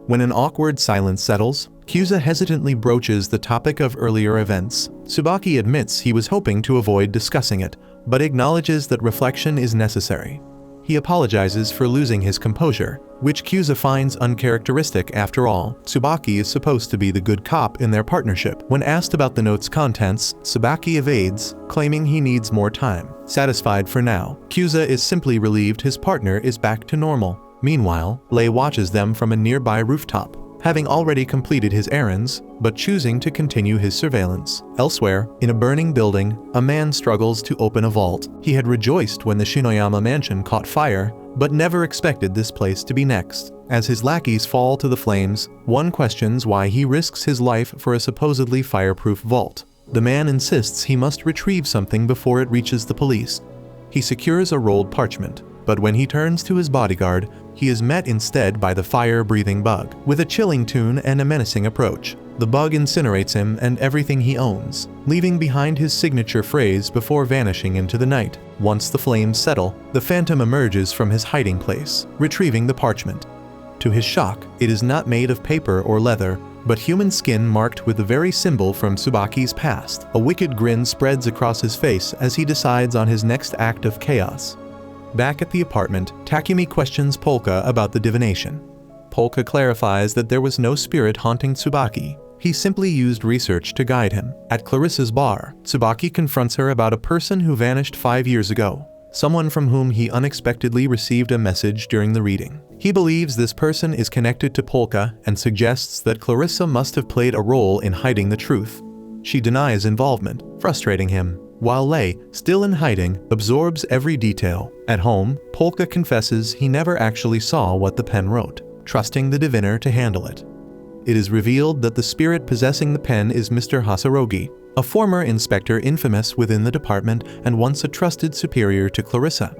When an awkward silence settles, Kyuza hesitantly broaches the topic of earlier events. Tsubaki admits he was hoping to avoid discussing it, but acknowledges that reflection is necessary. He apologizes for losing his composure, which Kyuza finds uncharacteristic. After all, Tsubaki is supposed to be the good cop in their partnership. When asked about the note's contents, Tsubaki evades, claiming he needs more time. Satisfied for now, Kyuza is simply relieved his partner is back to normal. Meanwhile, Lei watches them from a nearby rooftop, having already completed his errands, but choosing to continue his surveillance. Elsewhere, in a burning building, a man struggles to open a vault. He had rejoiced when the Shinoyama mansion caught fire, but never expected this place to be next. As his lackeys fall to the flames, one questions why he risks his life for a supposedly fireproof vault. The man insists he must retrieve something before it reaches the police. He secures a rolled parchment, but when he turns to his bodyguard, he is met instead by the fire-breathing bug, with a chilling tune and a menacing approach. The bug incinerates him and everything he owns, leaving behind his signature phrase before vanishing into the night. Once the flames settle, the phantom emerges from his hiding place, retrieving the parchment. To his shock, it is not made of paper or leather, but human skin marked with the very symbol from Tsubaki's past. A wicked grin spreads across his face as he decides on his next act of chaos. Back at the apartment, Takumi questions Polka about the divination. Polka clarifies that there was no spirit haunting Tsubaki. He simply used research to guide him. At Clarissa's bar, Tsubaki confronts her about a person who vanished 5 years ago, someone from whom he unexpectedly received a message during the reading. He believes this person is connected to Polka and suggests that Clarissa must have played a role in hiding the truth. She denies involvement, frustrating him, while Lei, still in hiding, absorbs every detail. At home, Polka confesses he never actually saw what the pen wrote, trusting the diviner to handle it. It is revealed that the spirit possessing the pen is Mr. Hasurogi, a former inspector infamous within the department and once a trusted superior to Clarissa.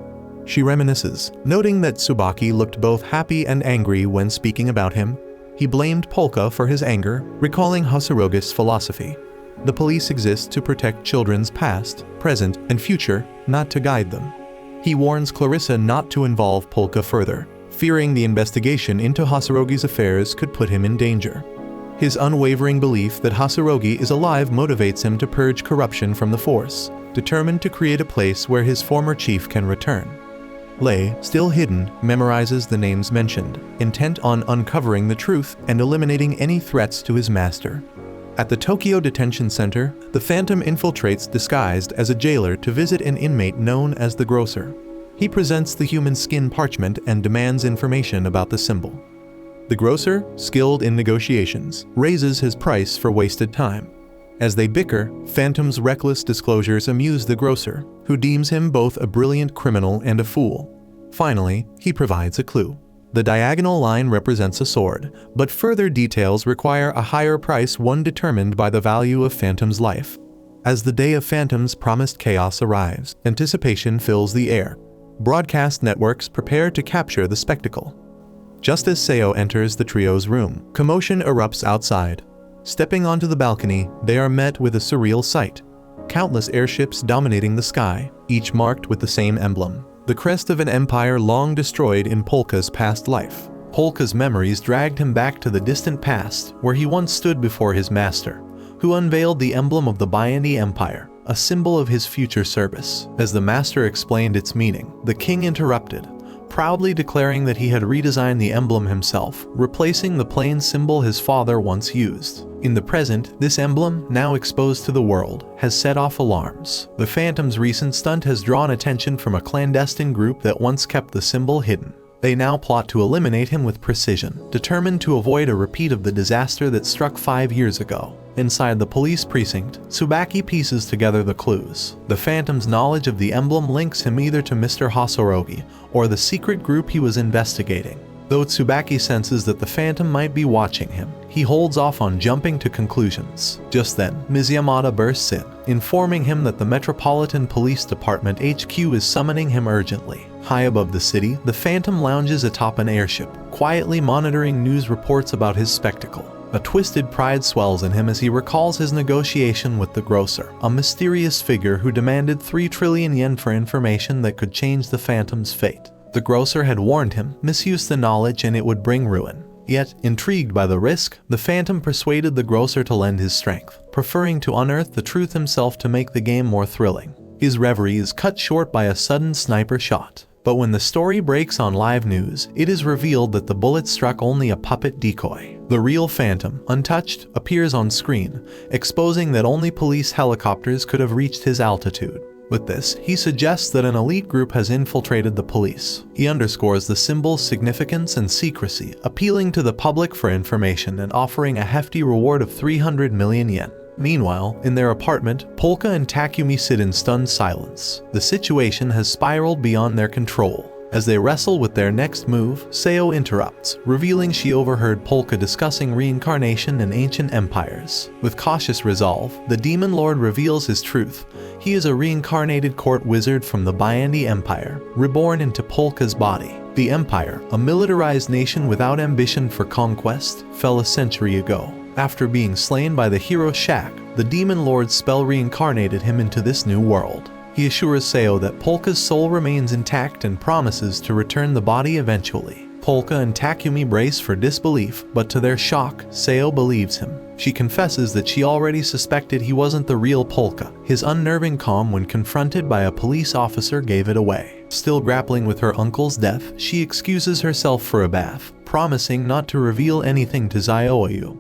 She reminisces, noting that Tsubaki looked both happy and angry when speaking about him. He blamed Polka for his anger, recalling Hasurogi's philosophy. The police exist to protect children's past, present, and future, not to guide them. He warns Clarissa not to involve Polka further, fearing the investigation into Hasurogi's affairs could put him in danger. His unwavering belief that Hasurogi is alive motivates him to purge corruption from the force, determined to create a place where his former chief can return. Lei, still hidden, memorizes the names mentioned, intent on uncovering the truth and eliminating any threats to his master. At the Tokyo Detention Center, the Phantom infiltrates disguised as a jailer to visit an inmate known as the Grocer. He presents the human skin parchment and demands information about the symbol. The Grocer, skilled in negotiations, raises his price for wasted time. As they bicker, Phantom's reckless disclosures amuse the Grocer, who deems him both a brilliant criminal and a fool. Finally, he provides a clue. The diagonal line represents a sword, but further details require a higher price, one determined by the value of Phantom's life. As the day of Phantom's promised chaos arrives, anticipation fills the air. Broadcast networks prepare to capture the spectacle. Just as Seo enters the trio's room, commotion erupts outside. Stepping onto the balcony, they are met with a surreal sight. Countless airships dominating the sky, each marked with the same emblem. The crest of an empire long destroyed in Polka's past life. Polka's memories dragged him back to the distant past, where he once stood before his master, who unveiled the emblem of the Bayani Empire, a symbol of his future service. As the master explained its meaning, the king interrupted, proudly declaring that he had redesigned the emblem himself, replacing the plain symbol his father once used. In the present, this emblem, now exposed to the world, has set off alarms. The Phantom's recent stunt has drawn attention from a clandestine group that once kept the symbol hidden. They now plot to eliminate him with precision, determined to avoid a repeat of the disaster that struck 5 years ago. Inside the police precinct, Tsubaki pieces together the clues. The Phantom's knowledge of the emblem links him either to Mr. Hasurogi or the secret group he was investigating. Though Tsubaki senses that the Phantom might be watching him, he holds off on jumping to conclusions. Just then, Ms. Yamada bursts in, informing him that the Metropolitan Police Department HQ is summoning him urgently. High above the city, the Phantom lounges atop an airship, quietly monitoring news reports about his spectacle. A twisted pride swells in him as he recalls his negotiation with the Grocer, a mysterious figure who demanded 3 trillion yen for information that could change the Phantom's fate. The Grocer had warned him, misuse the knowledge and it would bring ruin. Yet, intrigued by the risk, the Phantom persuaded the Grocer to lend his strength, preferring to unearth the truth himself to make the game more thrilling. His reverie is cut short by a sudden sniper shot. But when the story breaks on live news, it is revealed that the bullet struck only a puppet decoy. The real Phantom, untouched, appears on screen, exposing that only police helicopters could have reached his altitude. With this, he suggests that an elite group has infiltrated the police. He underscores the symbol's significance and secrecy, appealing to the public for information and offering a hefty reward of 300 million yen. Meanwhile, in their apartment, Polka and Takumi sit in stunned silence. The situation has spiraled beyond their control. As they wrestle with their next move, Seo interrupts, revealing she overheard Polka discussing reincarnation and ancient empires. With cautious resolve, the Demon Lord reveals his truth. He is a reincarnated court wizard from the Byandi Empire, reborn into Polka's body. The Empire, a militarized nation without ambition for conquest, fell a century ago. After being slain by the hero Shak, the Demon Lord's spell reincarnated him into this new world. He assures Seo that Polka's soul remains intact and promises to return the body eventually. Polka and Takumi brace for disbelief, but to their shock, Seo believes him. She confesses that she already suspected he wasn't the real Polka. His unnerving calm when confronted by a police officer gave it away. Still grappling with her uncle's death, she excuses herself for a bath, promising not to reveal anything to Zioyu,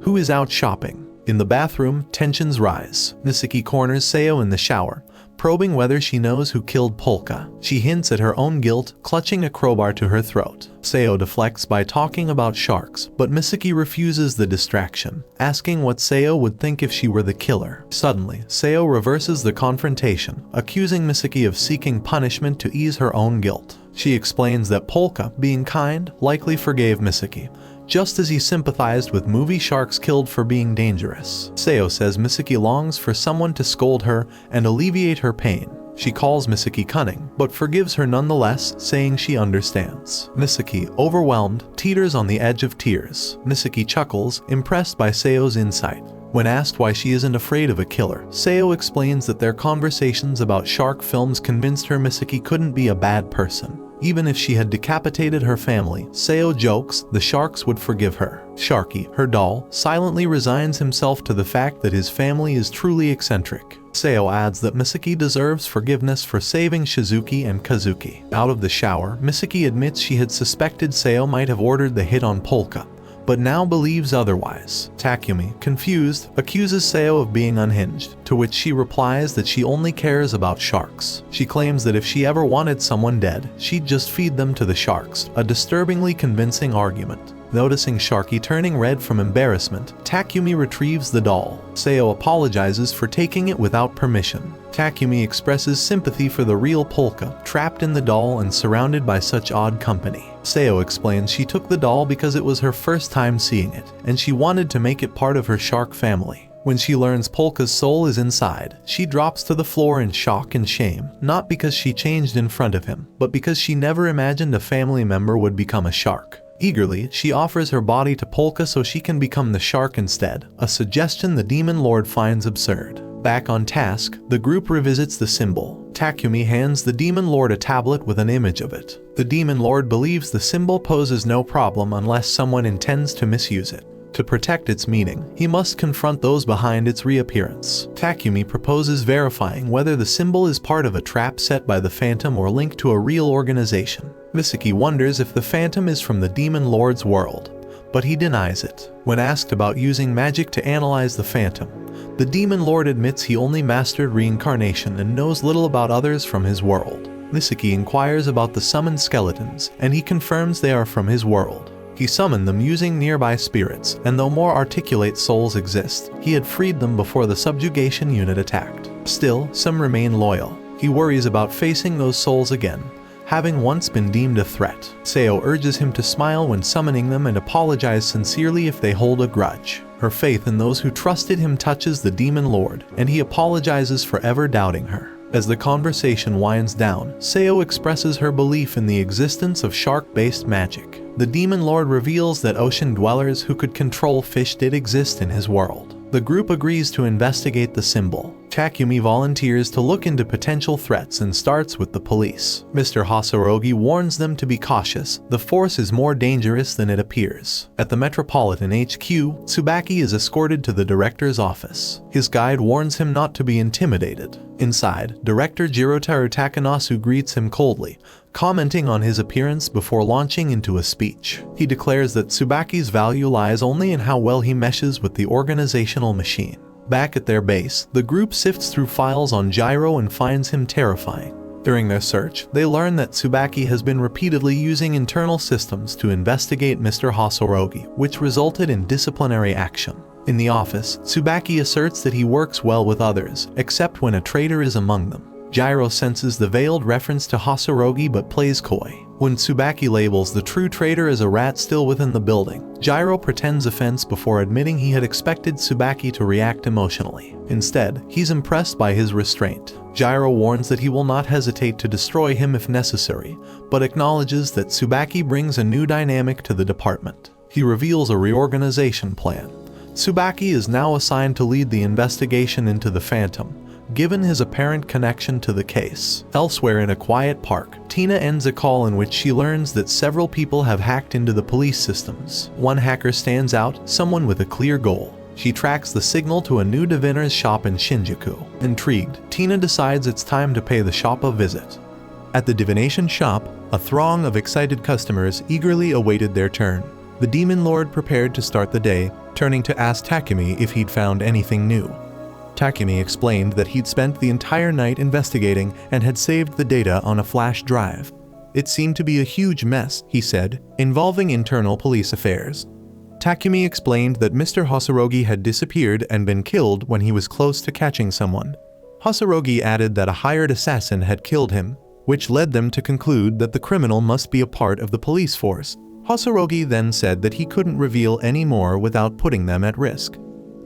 who is out shopping. In the bathroom, tensions rise. Misaki corners Seo in the shower, probing whether she knows who killed Polka. She hints at her own guilt, clutching a crowbar to her throat. Seo deflects by talking about sharks, but Misaki refuses the distraction, asking what Seo would think if she were the killer. Suddenly, Seo reverses the confrontation, accusing Misaki of seeking punishment to ease her own guilt. She explains that Polka, being kind, likely forgave Misaki, just as he sympathized with movie sharks killed for being dangerous. Seo says Misaki longs for someone to scold her and alleviate her pain. She calls Misaki cunning, but forgives her nonetheless, saying she understands. Misaki, overwhelmed, teeters on the edge of tears. Misaki chuckles, impressed by Seo's insight. When asked why she isn't afraid of a killer, Seo explains that their conversations about shark films convinced her Misaki couldn't be a bad person. Even if she had decapitated her family, Seo jokes the sharks would forgive her. Sharky, her doll, silently resigns himself to the fact that his family is truly eccentric. Seo adds that Misaki deserves forgiveness for saving Shizuki and Kazuki. Out of the shower, Misaki admits she had suspected Seo might have ordered the hit on Polka, but now believes otherwise. Takumi, confused, accuses Seo of being unhinged, to which she replies that she only cares about sharks. She claims that if she ever wanted someone dead, she'd just feed them to the sharks, a disturbingly convincing argument. Noticing Sharky turning red from embarrassment, Takumi retrieves the doll. Seo apologizes for taking it without permission. Takumi expresses sympathy for the real Polka, trapped in the doll and surrounded by such odd company. Seo explains she took the doll because it was her first time seeing it, and she wanted to make it part of her shark family. When she learns Polka's soul is inside, she drops to the floor in shock and shame, not because she changed in front of him, but because she never imagined a family member would become a shark. Eagerly, she offers her body to Polka so she can become the shark instead, a suggestion the Demon Lord finds absurd. Back on task, the group revisits the symbol. Takumi hands the Demon Lord a tablet with an image of it. The Demon Lord believes the symbol poses no problem unless someone intends to misuse it. To protect its meaning, he must confront those behind its reappearance. Takumi proposes verifying whether the symbol is part of a trap set by the Phantom or linked to a real organization. Misaki wonders if the Phantom is from the Demon Lord's world, but he denies it. When asked about using magic to analyze the Phantom, the Demon Lord admits he only mastered reincarnation and knows little about others from his world. Misaki inquires about the summoned skeletons, and he confirms they are from his world. He summoned them using nearby spirits, and though more articulate souls exist, he had freed them before the subjugation unit attacked. Still, some remain loyal. He worries about facing those souls again, having once been deemed a threat. Seo urges him to smile when summoning them and apologize sincerely if they hold a grudge. Her faith in those who trusted him touches the Demon Lord, and he apologizes for ever doubting her. As the conversation winds down, Seo expresses her belief in the existence of shark-based magic. The Demon Lord reveals that ocean dwellers who could control fish did exist in his world. The group agrees to investigate the symbol. Takumi volunteers to look into potential threats and starts with the police. Mr. Hasorogi warns them to be cautious. The force is more dangerous than it appears. At the Metropolitan HQ, Tsubaki is escorted to the director's office. His guide warns him not to be intimidated. Inside, Director Jirotaro Takanasu greets him coldly, commenting on his appearance before launching into a speech. He declares that Tsubaki's value lies only in how well he meshes with the organizational machine. Back at their base, the group sifts through files on Gyro and finds him terrifying. During their search, they learn that Tsubaki has been repeatedly using internal systems to investigate Mr. Hasorogi, which resulted in disciplinary action. In the office, Tsubaki asserts that he works well with others, except when a traitor is among them. Jiro senses the veiled reference to Hosorogi but plays coy. When Tsubaki labels the true traitor as a rat still within the building, Jiro pretends offense before admitting he had expected Tsubaki to react emotionally. Instead, he's impressed by his restraint. Jiro warns that he will not hesitate to destroy him if necessary, but acknowledges that Tsubaki brings a new dynamic to the department. He reveals a reorganization plan. Tsubaki is now assigned to lead the investigation into the Phantom, given his apparent connection to the case. Elsewhere in a quiet park, Tina ends a call in which she learns that several people have hacked into the police systems. One hacker stands out, someone with a clear goal. She tracks the signal to a new diviner's shop in Shinjuku. Intrigued, Tina decides it's time to pay the shop a visit. At the divination shop, a throng of excited customers eagerly awaited their turn. The demon lord prepared to start the day, turning to ask Takumi if he'd found anything new. Takumi explained that he'd spent the entire night investigating and had saved the data on a flash drive. It seemed to be a huge mess, he said, involving internal police affairs. Takumi explained that Mr. Hosorogi had disappeared and been killed when he was close to catching someone. Hosorogi added that a hired assassin had killed him, which led them to conclude that the criminal must be a part of the police force. Hosorogi then said that he couldn't reveal any more without putting them at risk.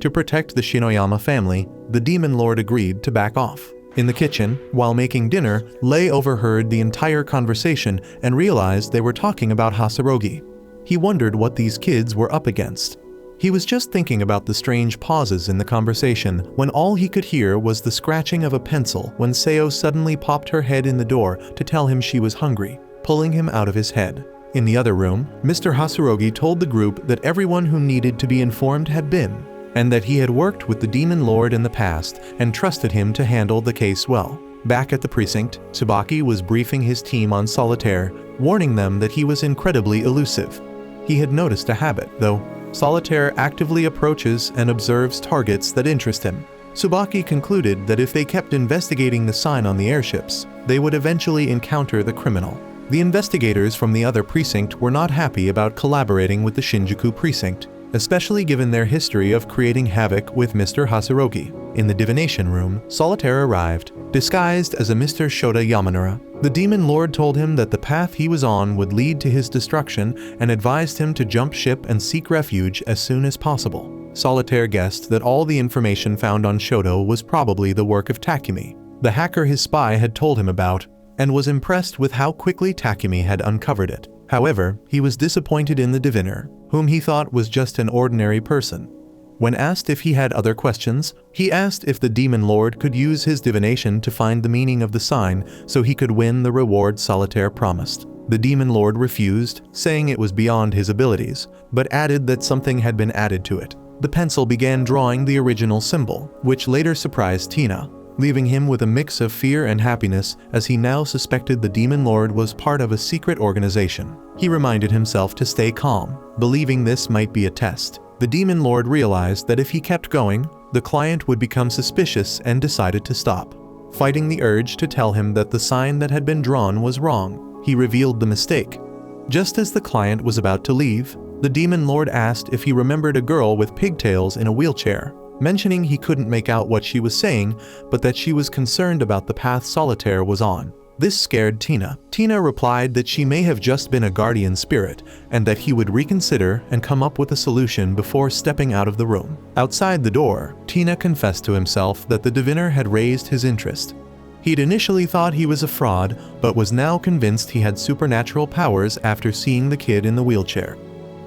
To protect the Shinoyama family, the demon lord agreed to back off. In the kitchen, while making dinner, Lei overheard the entire conversation and realized they were talking about Hosorogi. He wondered what these kids were up against. He was just thinking about the strange pauses in the conversation when all he could hear was the scratching of a pencil when Seo suddenly popped her head in the door to tell him she was hungry, pulling him out of his head. In the other room, Mr. Hosorogi told the group that everyone who needed to be informed had been, and that he had worked with the demon lord in the past and trusted him to handle the case well. Back at the precinct, Tsubaki was briefing his team on Solitaire, warning them that he was incredibly elusive. He had noticed a habit, though. Solitaire actively approaches and observes targets that interest him. Tsubaki concluded that if they kept investigating the sign on the airships, they would eventually encounter the criminal. The investigators from the other precinct were not happy about collaborating with the Shinjuku precinct, especially given their history of creating havoc with Mr. Hosorogi. In the divination room, Solitaire arrived, disguised as a Mr. Shota Yamanura. The demon lord told him that the path he was on would lead to his destruction and advised him to jump ship and seek refuge as soon as possible. Solitaire guessed that all the information found on Shoto was probably the work of Takumi, the hacker his spy had told him about, and was impressed with how quickly Takumi had uncovered it. However, he was disappointed in the diviner, whom he thought was just an ordinary person. When asked if he had other questions, he asked if the demon lord could use his divination to find the meaning of the sign so he could win the reward Solitaire promised. The demon lord refused, saying it was beyond his abilities, but added that something had been added to it. The pencil began drawing the original symbol, which later surprised Tina, leaving him with a mix of fear and happiness as he now suspected the demon lord was part of a secret organization. He reminded himself to stay calm, believing this might be a test. The demon lord realized that if he kept going, the client would become suspicious and decided to stop. Fighting the urge to tell him that the sign that had been drawn was wrong, he revealed the mistake. Just as the client was about to leave, the demon lord asked if he remembered a girl with pigtails in a wheelchair, mentioning he couldn't make out what she was saying, but that she was concerned about the path Solitaire was on. This scared Tina. Tina replied that she may have just been a guardian spirit, and that he would reconsider and come up with a solution before stepping out of the room. Outside the door, Tina confessed to himself that the diviner had raised his interest. He'd initially thought he was a fraud, but was now convinced he had supernatural powers after seeing the kid in the wheelchair.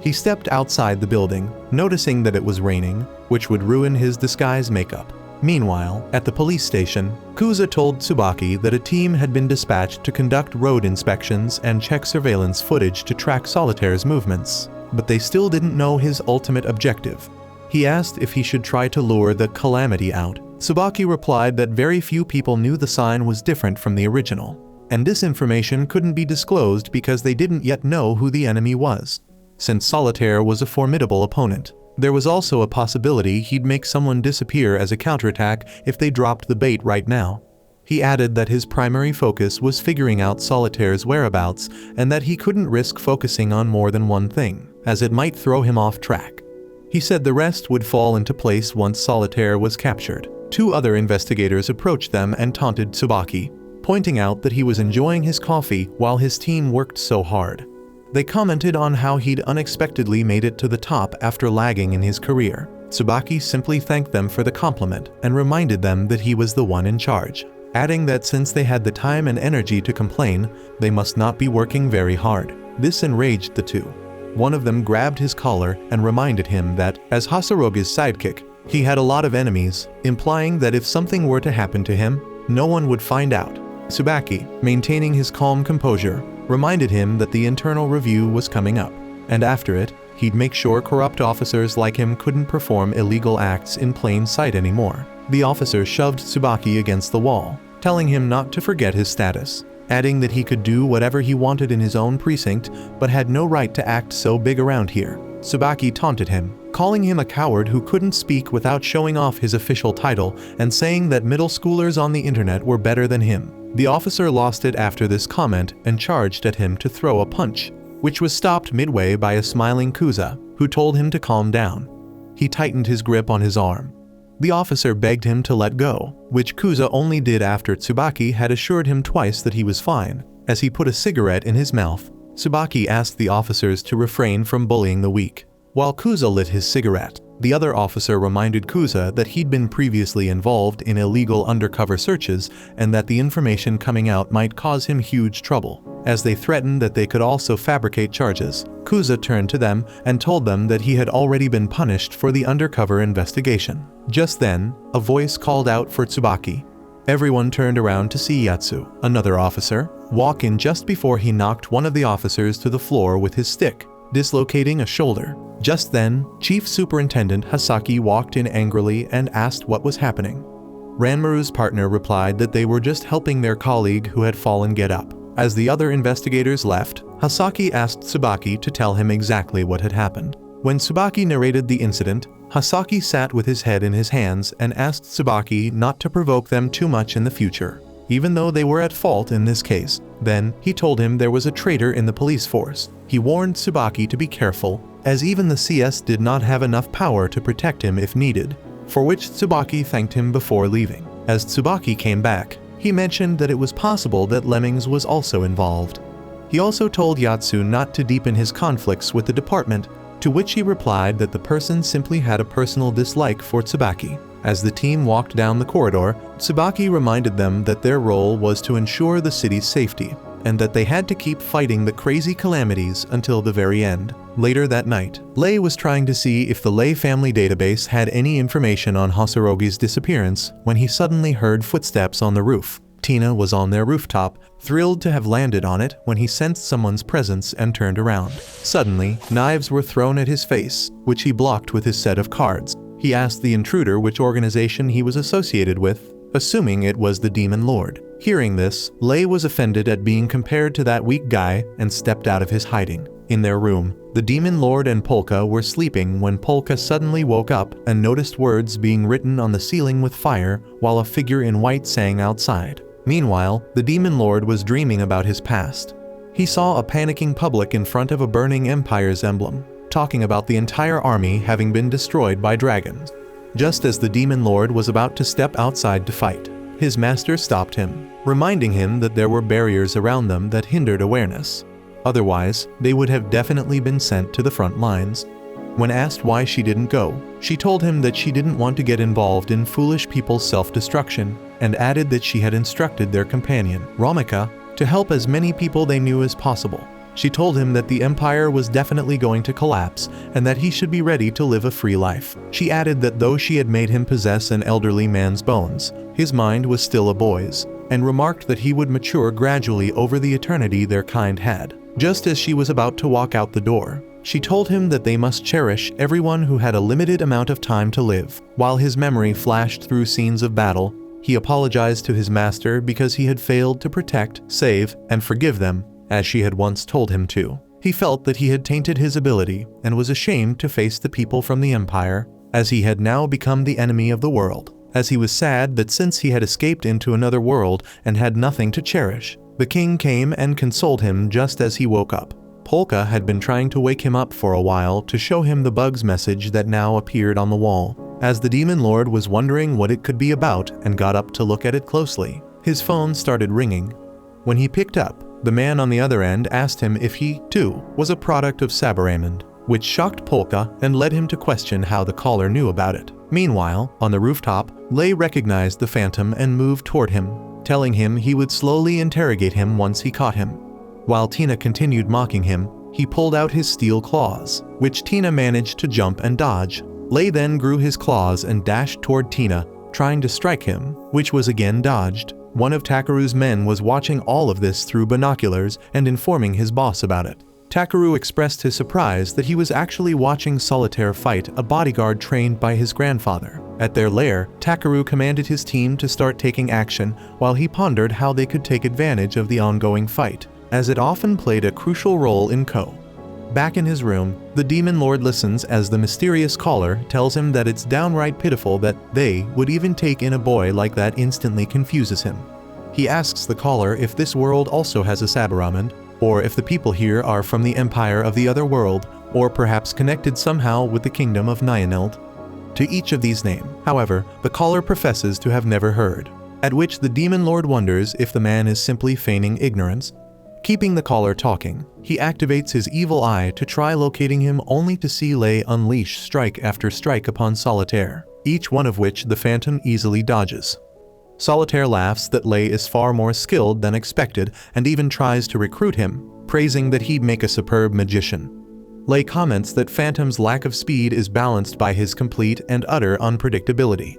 He stepped outside the building, noticing that it was raining, which would ruin his disguise makeup. Meanwhile, at the police station, Kuza told Tsubaki that a team had been dispatched to conduct road inspections and check surveillance footage to track Solitaire's movements, but they still didn't know his ultimate objective. He asked if he should try to lure the Calamity out. Tsubaki replied that very few people knew the sign was different from the original, and this information couldn't be disclosed because they didn't yet know who the enemy was. Since Solitaire was a formidable opponent, there was also a possibility he'd make someone disappear as a counterattack if they dropped the bait right now. He added that his primary focus was figuring out Solitaire's whereabouts and that he couldn't risk focusing on more than one thing, as it might throw him off track. He said the rest would fall into place once Solitaire was captured. 2 other investigators approached them and taunted Tsubaki, pointing out that he was enjoying his coffee while his team worked so hard. They commented on how he'd unexpectedly made it to the top after lagging in his career. Tsubaki simply thanked them for the compliment and reminded them that he was the one in charge, adding that since they had the time and energy to complain, they must not be working very hard. This enraged the 2. One of them grabbed his collar and reminded him that, as Hasurogi's sidekick, he had a lot of enemies, implying that if something were to happen to him, no one would find out. Tsubaki, maintaining his calm composure, reminded him that the internal review was coming up, and after it, he'd make sure corrupt officers like him couldn't perform illegal acts in plain sight anymore. The officer shoved Tsubaki against the wall, telling him not to forget his status, adding that he could do whatever he wanted in his own precinct but had no right to act so big around here. Tsubaki taunted him, calling him a coward who couldn't speak without showing off his official title and saying that middle schoolers on the internet were better than him. The officer lost it after this comment and charged at him to throw a punch, which was stopped midway by a smiling Kuza, who told him to calm down. He tightened his grip on his arm. The officer begged him to let go, which Kuza only did after Tsubaki had assured him twice that he was fine. As he put a cigarette in his mouth, Tsubaki asked the officers to refrain from bullying the weak. While Kuza lit his cigarette, the other officer reminded Kuza that he'd been previously involved in illegal undercover searches and that the information coming out might cause him huge trouble. As they threatened that they could also fabricate charges, Kuza turned to them and told them that he had already been punished for the undercover investigation. Just then, a voice called out for Tsubaki. Everyone turned around to see Yatsu, another officer, walk in just before he knocked one of the officers to the floor with his stick, dislocating a shoulder. Just then, Chief Superintendent Hasaki walked in angrily and asked what was happening. Ranmaru's partner replied that they were just helping their colleague who had fallen get up. As the other investigators left, Hasaki asked Tsubaki to tell him exactly what had happened. When Tsubaki narrated the incident, Hasaki sat with his head in his hands and asked Tsubaki not to provoke them too much in the future, even though they were at fault in this case. Then, he told him there was a traitor in the police force. He warned Tsubaki to be careful, as even the CS did not have enough power to protect him if needed, for which Tsubaki thanked him before leaving. As Tsubaki came back, he mentioned that it was possible that Lemmings was also involved. He also told Yatsu not to deepen his conflicts with the department, to which he replied that the person simply had a personal dislike for Tsubaki. As the team walked down the corridor, Tsubaki reminded them that their role was to ensure the city's safety, and that they had to keep fighting the crazy calamities until the very end. Later that night, Lei was trying to see if the Lei family database had any information on Hasurogi's disappearance when he suddenly heard footsteps on the roof. Tina was on their rooftop, thrilled to have landed on it when he sensed someone's presence and turned around. Suddenly, knives were thrown at his face, which he blocked with his set of cards. He asked the intruder which organization he was associated with, assuming it was the Demon Lord. Hearing this, Lei was offended at being compared to that weak guy and stepped out of his hiding. In their room, the Demon Lord and Polka were sleeping when Polka suddenly woke up and noticed words being written on the ceiling with fire while a figure in white sang outside. Meanwhile, the Demon Lord was dreaming about his past. He saw a panicking public in front of a burning Empire's emblem, talking about the entire army having been destroyed by dragons. Just as the Demon Lord was about to step outside to fight, his master stopped him, reminding him that there were barriers around them that hindered awareness. Otherwise, they would have definitely been sent to the front lines. When asked why she didn't go, she told him that she didn't want to get involved in foolish people's self-destruction, and added that she had instructed their companion, Ramika, to help as many people they knew as possible. She told him that the Empire was definitely going to collapse and that he should be ready to live a free life. She added that though she had made him possess an elderly man's bones, his mind was still a boy's, and remarked that he would mature gradually over the eternity their kind had. Just as she was about to walk out the door, she told him that they must cherish everyone who had a limited amount of time to live. While his memory flashed through scenes of battle, he apologized to his master because he had failed to protect, save, and forgive them, as she had once told him to. He felt that he had tainted his ability and was ashamed to face the people from the Empire, as he had now become the enemy of the world. As he was sad that since he had escaped into another world and had nothing to cherish, the king came and consoled him just as he woke up. Polka had been trying to wake him up for a while to show him the bug's message that now appeared on the wall. As the Demon Lord was wondering what it could be about and got up to look at it closely, his phone started ringing. When he picked up, the man on the other end asked him if he, too, was a product of Sabaramond, which shocked Polka and led him to question how the caller knew about it. Meanwhile, on the rooftop, Lei recognized the Phantom and moved toward him, telling him he would slowly interrogate him once he caught him. While Tina continued mocking him, he pulled out his steel claws, which Tina managed to jump and dodge. Lei then grew his claws and dashed toward Tina, trying to strike him, which was again dodged. One of Takeru's men was watching all of this through binoculars and informing his boss about it. Takeru expressed his surprise that he was actually watching Solitaire fight a bodyguard trained by his grandfather. At their lair, Takeru commanded his team to start taking action while he pondered how they could take advantage of the ongoing fight, as it often played a crucial role in Ko. Back in his room, the Demon Lord listens as the mysterious caller tells him that it's downright pitiful that they would even take in a boy like that. Instantly confuses him. He asks the caller if this world also has a Sabaramond, or if the people here are from the Empire of the Other World, or perhaps connected somehow with the Kingdom of Nyaneld. To each of these names, however, the caller professes to have never heard, at which the Demon Lord wonders if the man is simply feigning ignorance. Keeping the caller talking, he activates his evil eye to try locating him, only to see Lei unleash strike after strike upon Solitaire, each one of which the Phantom easily dodges. Solitaire laughs that Lei is far more skilled than expected and even tries to recruit him, praising that he'd make a superb magician. Lei comments that Phantom's lack of speed is balanced by his complete and utter unpredictability.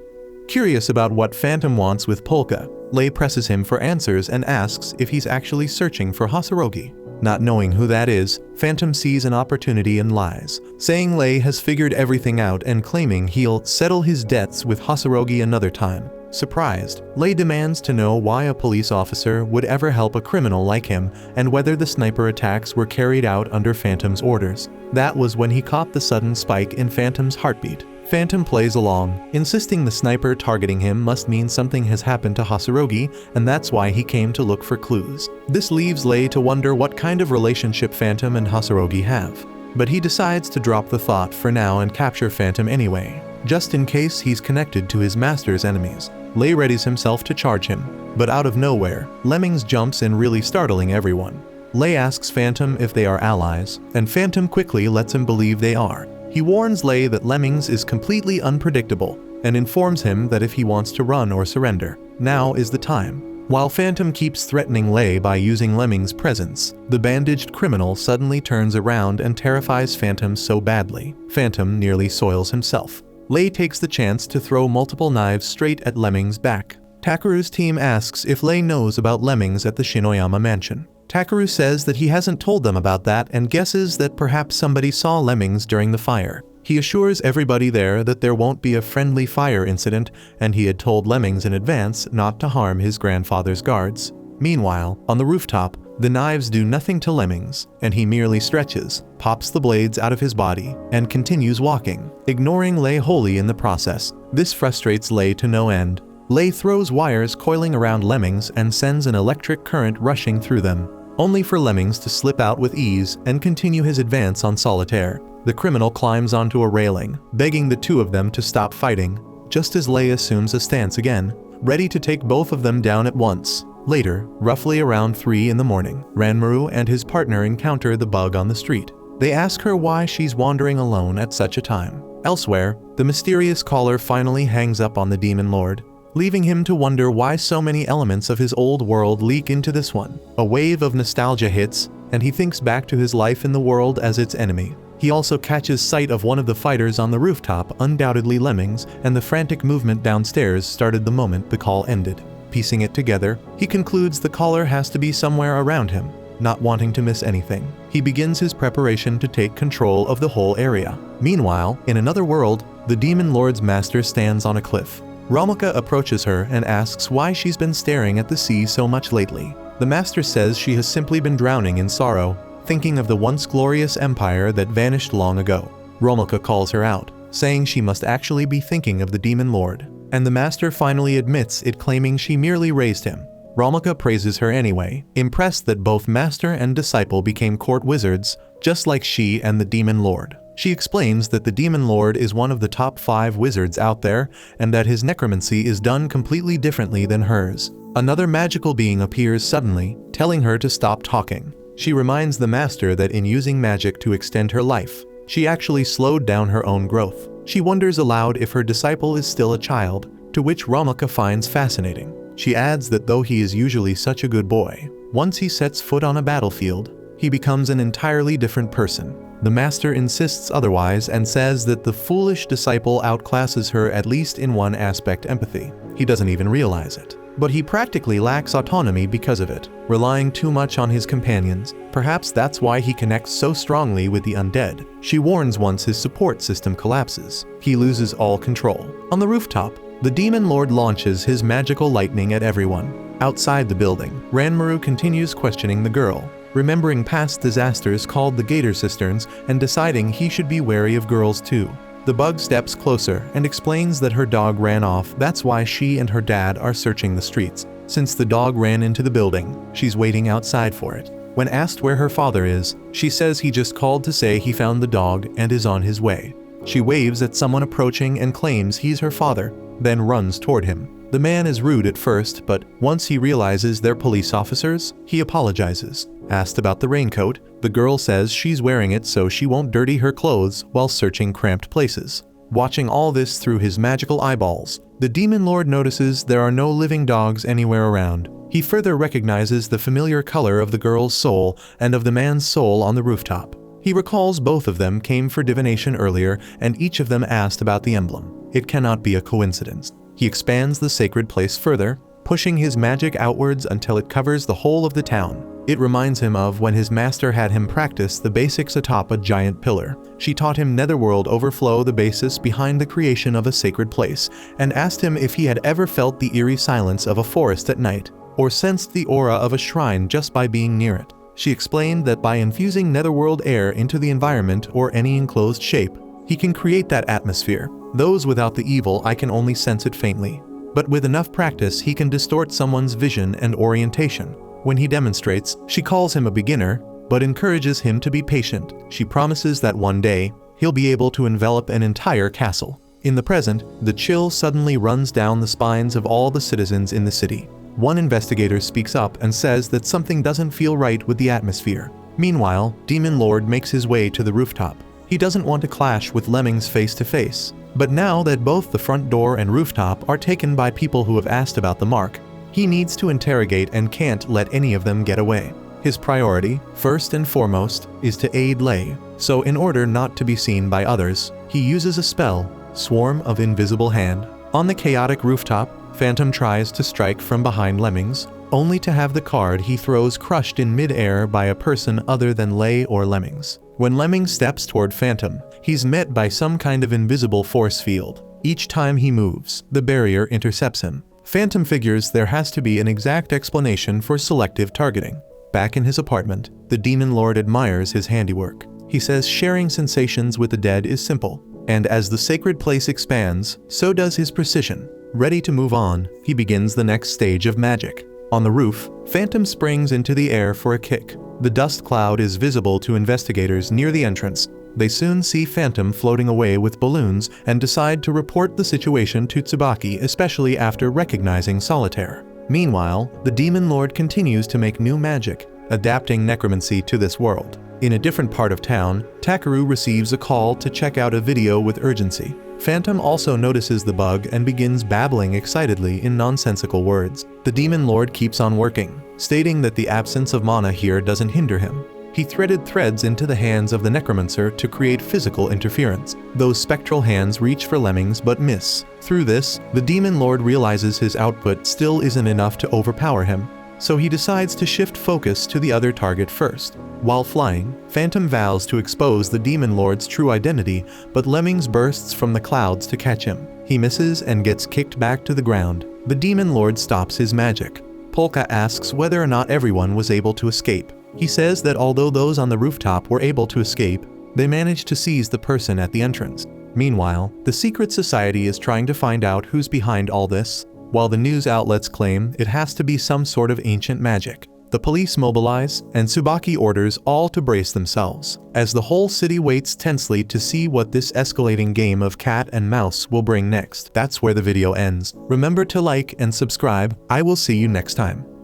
Curious about what Phantom wants with Polka, Lei presses him for answers and asks if he's actually searching for Hasurogi. Not knowing who that is, Phantom sees an opportunity and lies, saying Lei has figured everything out and claiming he'll settle his debts with Hasurogi another time. Surprised, Lei demands to know why a police officer would ever help a criminal like him and whether the sniper attacks were carried out under Phantom's orders. That was when he caught the sudden spike in Phantom's heartbeat. Phantom plays along, insisting the sniper targeting him must mean something has happened to Hasurogi, and that's why he came to look for clues. This leaves Lei to wonder what kind of relationship Phantom and Hasurogi have. But he decides to drop the thought for now and capture Phantom anyway, just in case he's connected to his master's enemies. Lei readies himself to charge him, but out of nowhere, Lemmings jumps in, really startling everyone. Lei asks Phantom if they are allies, and Phantom quickly lets him believe they are. He warns Lei that Lemmings is completely unpredictable, and informs him that if he wants to run or surrender, now is the time. While Phantom keeps threatening Lei by using Lemmings' presence, the bandaged criminal suddenly turns around and terrifies Phantom so badly, Phantom nearly soils himself. Lei takes the chance to throw multiple knives straight at Lemmings' back. Takeru's team asks if Lei knows about Lemmings at the Shinoyama mansion. Takeru says that he hasn't told them about that and guesses that perhaps somebody saw Lemmings during the fire. He assures everybody there that there won't be a friendly fire incident, and he had told Lemmings in advance not to harm his grandfather's guards. Meanwhile, on the rooftop, the knives do nothing to Lemmings, and he merely stretches, pops the blades out of his body, and continues walking, ignoring Lei wholly in the process. This frustrates Lei to no end. Lei throws wires coiling around Lemmings and sends an electric current rushing through them, only for Lemmings to slip out with ease and continue his advance on Solitaire. The criminal climbs onto a railing, begging the two of them to stop fighting, just as Lei assumes a stance again, ready to take both of them down at once. Later, roughly around 3 in the morning, Ranmaru and his partner encounter the bug on the street. They ask her why she's wandering alone at such a time. Elsewhere, the mysterious caller finally hangs up on the Demon Lord, leaving him to wonder why so many elements of his old world leak into this one. A wave of nostalgia hits, and he thinks back to his life in the world as its enemy. He also catches sight of one of the fighters on the rooftop, undoubtedly Lemmings, and the frantic movement downstairs started the moment the call ended. Piecing it together, he concludes the caller has to be somewhere around him. Not wanting to miss anything, he begins his preparation to take control of the whole area. Meanwhile, in another world, the Demon Lord's master stands on a cliff. Romilka approaches her and asks why she's been staring at the sea so much lately. The master says she has simply been drowning in sorrow, thinking of the once glorious empire that vanished long ago. Romilka calls her out, saying she must actually be thinking of the Demon Lord, and the master finally admits it, claiming she merely raised him. Romilka praises her anyway, impressed that both master and disciple became court wizards, just like she and the Demon Lord. She explains that the Demon Lord is one of the top 5 wizards out there, and that his necromancy is done completely differently than hers. Another magical being appears suddenly, telling her to stop talking. She reminds the master that in using magic to extend her life, she actually slowed down her own growth. She wonders aloud if her disciple is still a child, to which Ramaka finds fascinating. She adds that though he is usually such a good boy, once he sets foot on a battlefield, he becomes an entirely different person. The master insists otherwise and says that the foolish disciple outclasses her at least in one aspect: empathy. He doesn't even realize it. But he practically lacks autonomy because of it, relying too much on his companions. Perhaps that's why he connects so strongly with the undead. She warns once his support system collapses, he loses all control. On the rooftop, the Demon Lord launches his magical lightning at everyone. Outside the building, Ranmaru continues questioning the girl, remembering past disasters called the Gator Cisterns and deciding he should be wary of girls too. The bug steps closer and explains that her dog ran off. That's why she and her dad are searching the streets. Since the dog ran into the building, she's waiting outside for it. When asked where her father is, she says he just called to say he found the dog and is on his way. She waves at someone approaching and claims he's her father, then runs toward him. The man is rude at first, but once he realizes they're police officers, he apologizes. Asked about the raincoat, the girl says she's wearing it so she won't dirty her clothes while searching cramped places. Watching all this through his magical eyeballs, the Demon Lord notices there are no living dogs anywhere around. He further recognizes the familiar color of the girl's soul and of the man's soul on the rooftop. He recalls both of them came for divination earlier, and each of them asked about the emblem. It cannot be a coincidence. He expands the sacred place further, pushing his magic outwards until it covers the whole of the town. It reminds him of when his master had him practice the basics atop a giant pillar. She taught him netherworld overflow, the basis behind the creation of a sacred place, and asked him if he had ever felt the eerie silence of a forest at night, or sensed the aura of a shrine just by being near it. She explained that by infusing netherworld air into the environment or any enclosed shape, he can create that atmosphere. Those without the evil, I can only sense it faintly. But with enough practice, he can distort someone's vision and orientation. When he demonstrates, she calls him a beginner, but encourages him to be patient. She promises that one day, he'll be able to envelop an entire castle. In the present, the chill suddenly runs down the spines of all the citizens in the city. One investigator speaks up and says that something doesn't feel right with the atmosphere. Meanwhile, Demon Lord makes his way to the rooftop. He doesn't want to clash with Lemmings face to face. But now that both the front door and rooftop are taken by people who have asked about the mark, he needs to interrogate and can't let any of them get away. His priority, first and foremost, is to aid Lei, so in order not to be seen by others, he uses a spell, Swarm of Invisible Hand. On the chaotic rooftop, Phantom tries to strike from behind Lemmings, only to have the card he throws crushed in mid-air by a person other than Lei or Lemmings. When Lemmings steps toward Phantom, he's met by some kind of invisible force field. Each time he moves, the barrier intercepts him. Phantom figures there has to be an exact explanation for selective targeting. Back in his apartment, the Demon Lord admires his handiwork. He says sharing sensations with the dead is simple, and as the sacred place expands, so does his precision. Ready to move on, he begins the next stage of magic. On the roof, Phantom springs into the air for a kick. The dust cloud is visible to investigators near the entrance. They soon see Phantom floating away with balloons and decide to report the situation to Tsubaki, especially after recognizing Solitaire. Meanwhile, the Demon Lord continues to make new magic, adapting necromancy to this world. In a different part of town, Takeru receives a call to check out a video with urgency. Phantom also notices the bug and begins babbling excitedly in nonsensical words. The Demon Lord keeps on working, stating that the absence of mana here doesn't hinder him. He threaded threads into the hands of the necromancer to create physical interference. Those spectral hands reach for Lemmings but miss. Through this, the Demon Lord realizes his output still isn't enough to overpower him, so he decides to shift focus to the other target first. While flying, Phantom vows to expose the Demon Lord's true identity, but Lemmings bursts from the clouds to catch him. He misses and gets kicked back to the ground. The Demon Lord stops his magic. Polka asks whether or not everyone was able to escape. He says that although those on the rooftop were able to escape, they managed to seize the person at the entrance. Meanwhile, the secret society is trying to find out who's behind all this, while the news outlets claim it has to be some sort of ancient magic. The police mobilize, and Tsubaki orders all to brace themselves, as the whole city waits tensely to see what this escalating game of cat and mouse will bring next. That's where the video ends. Remember to like and subscribe. I will see you next time.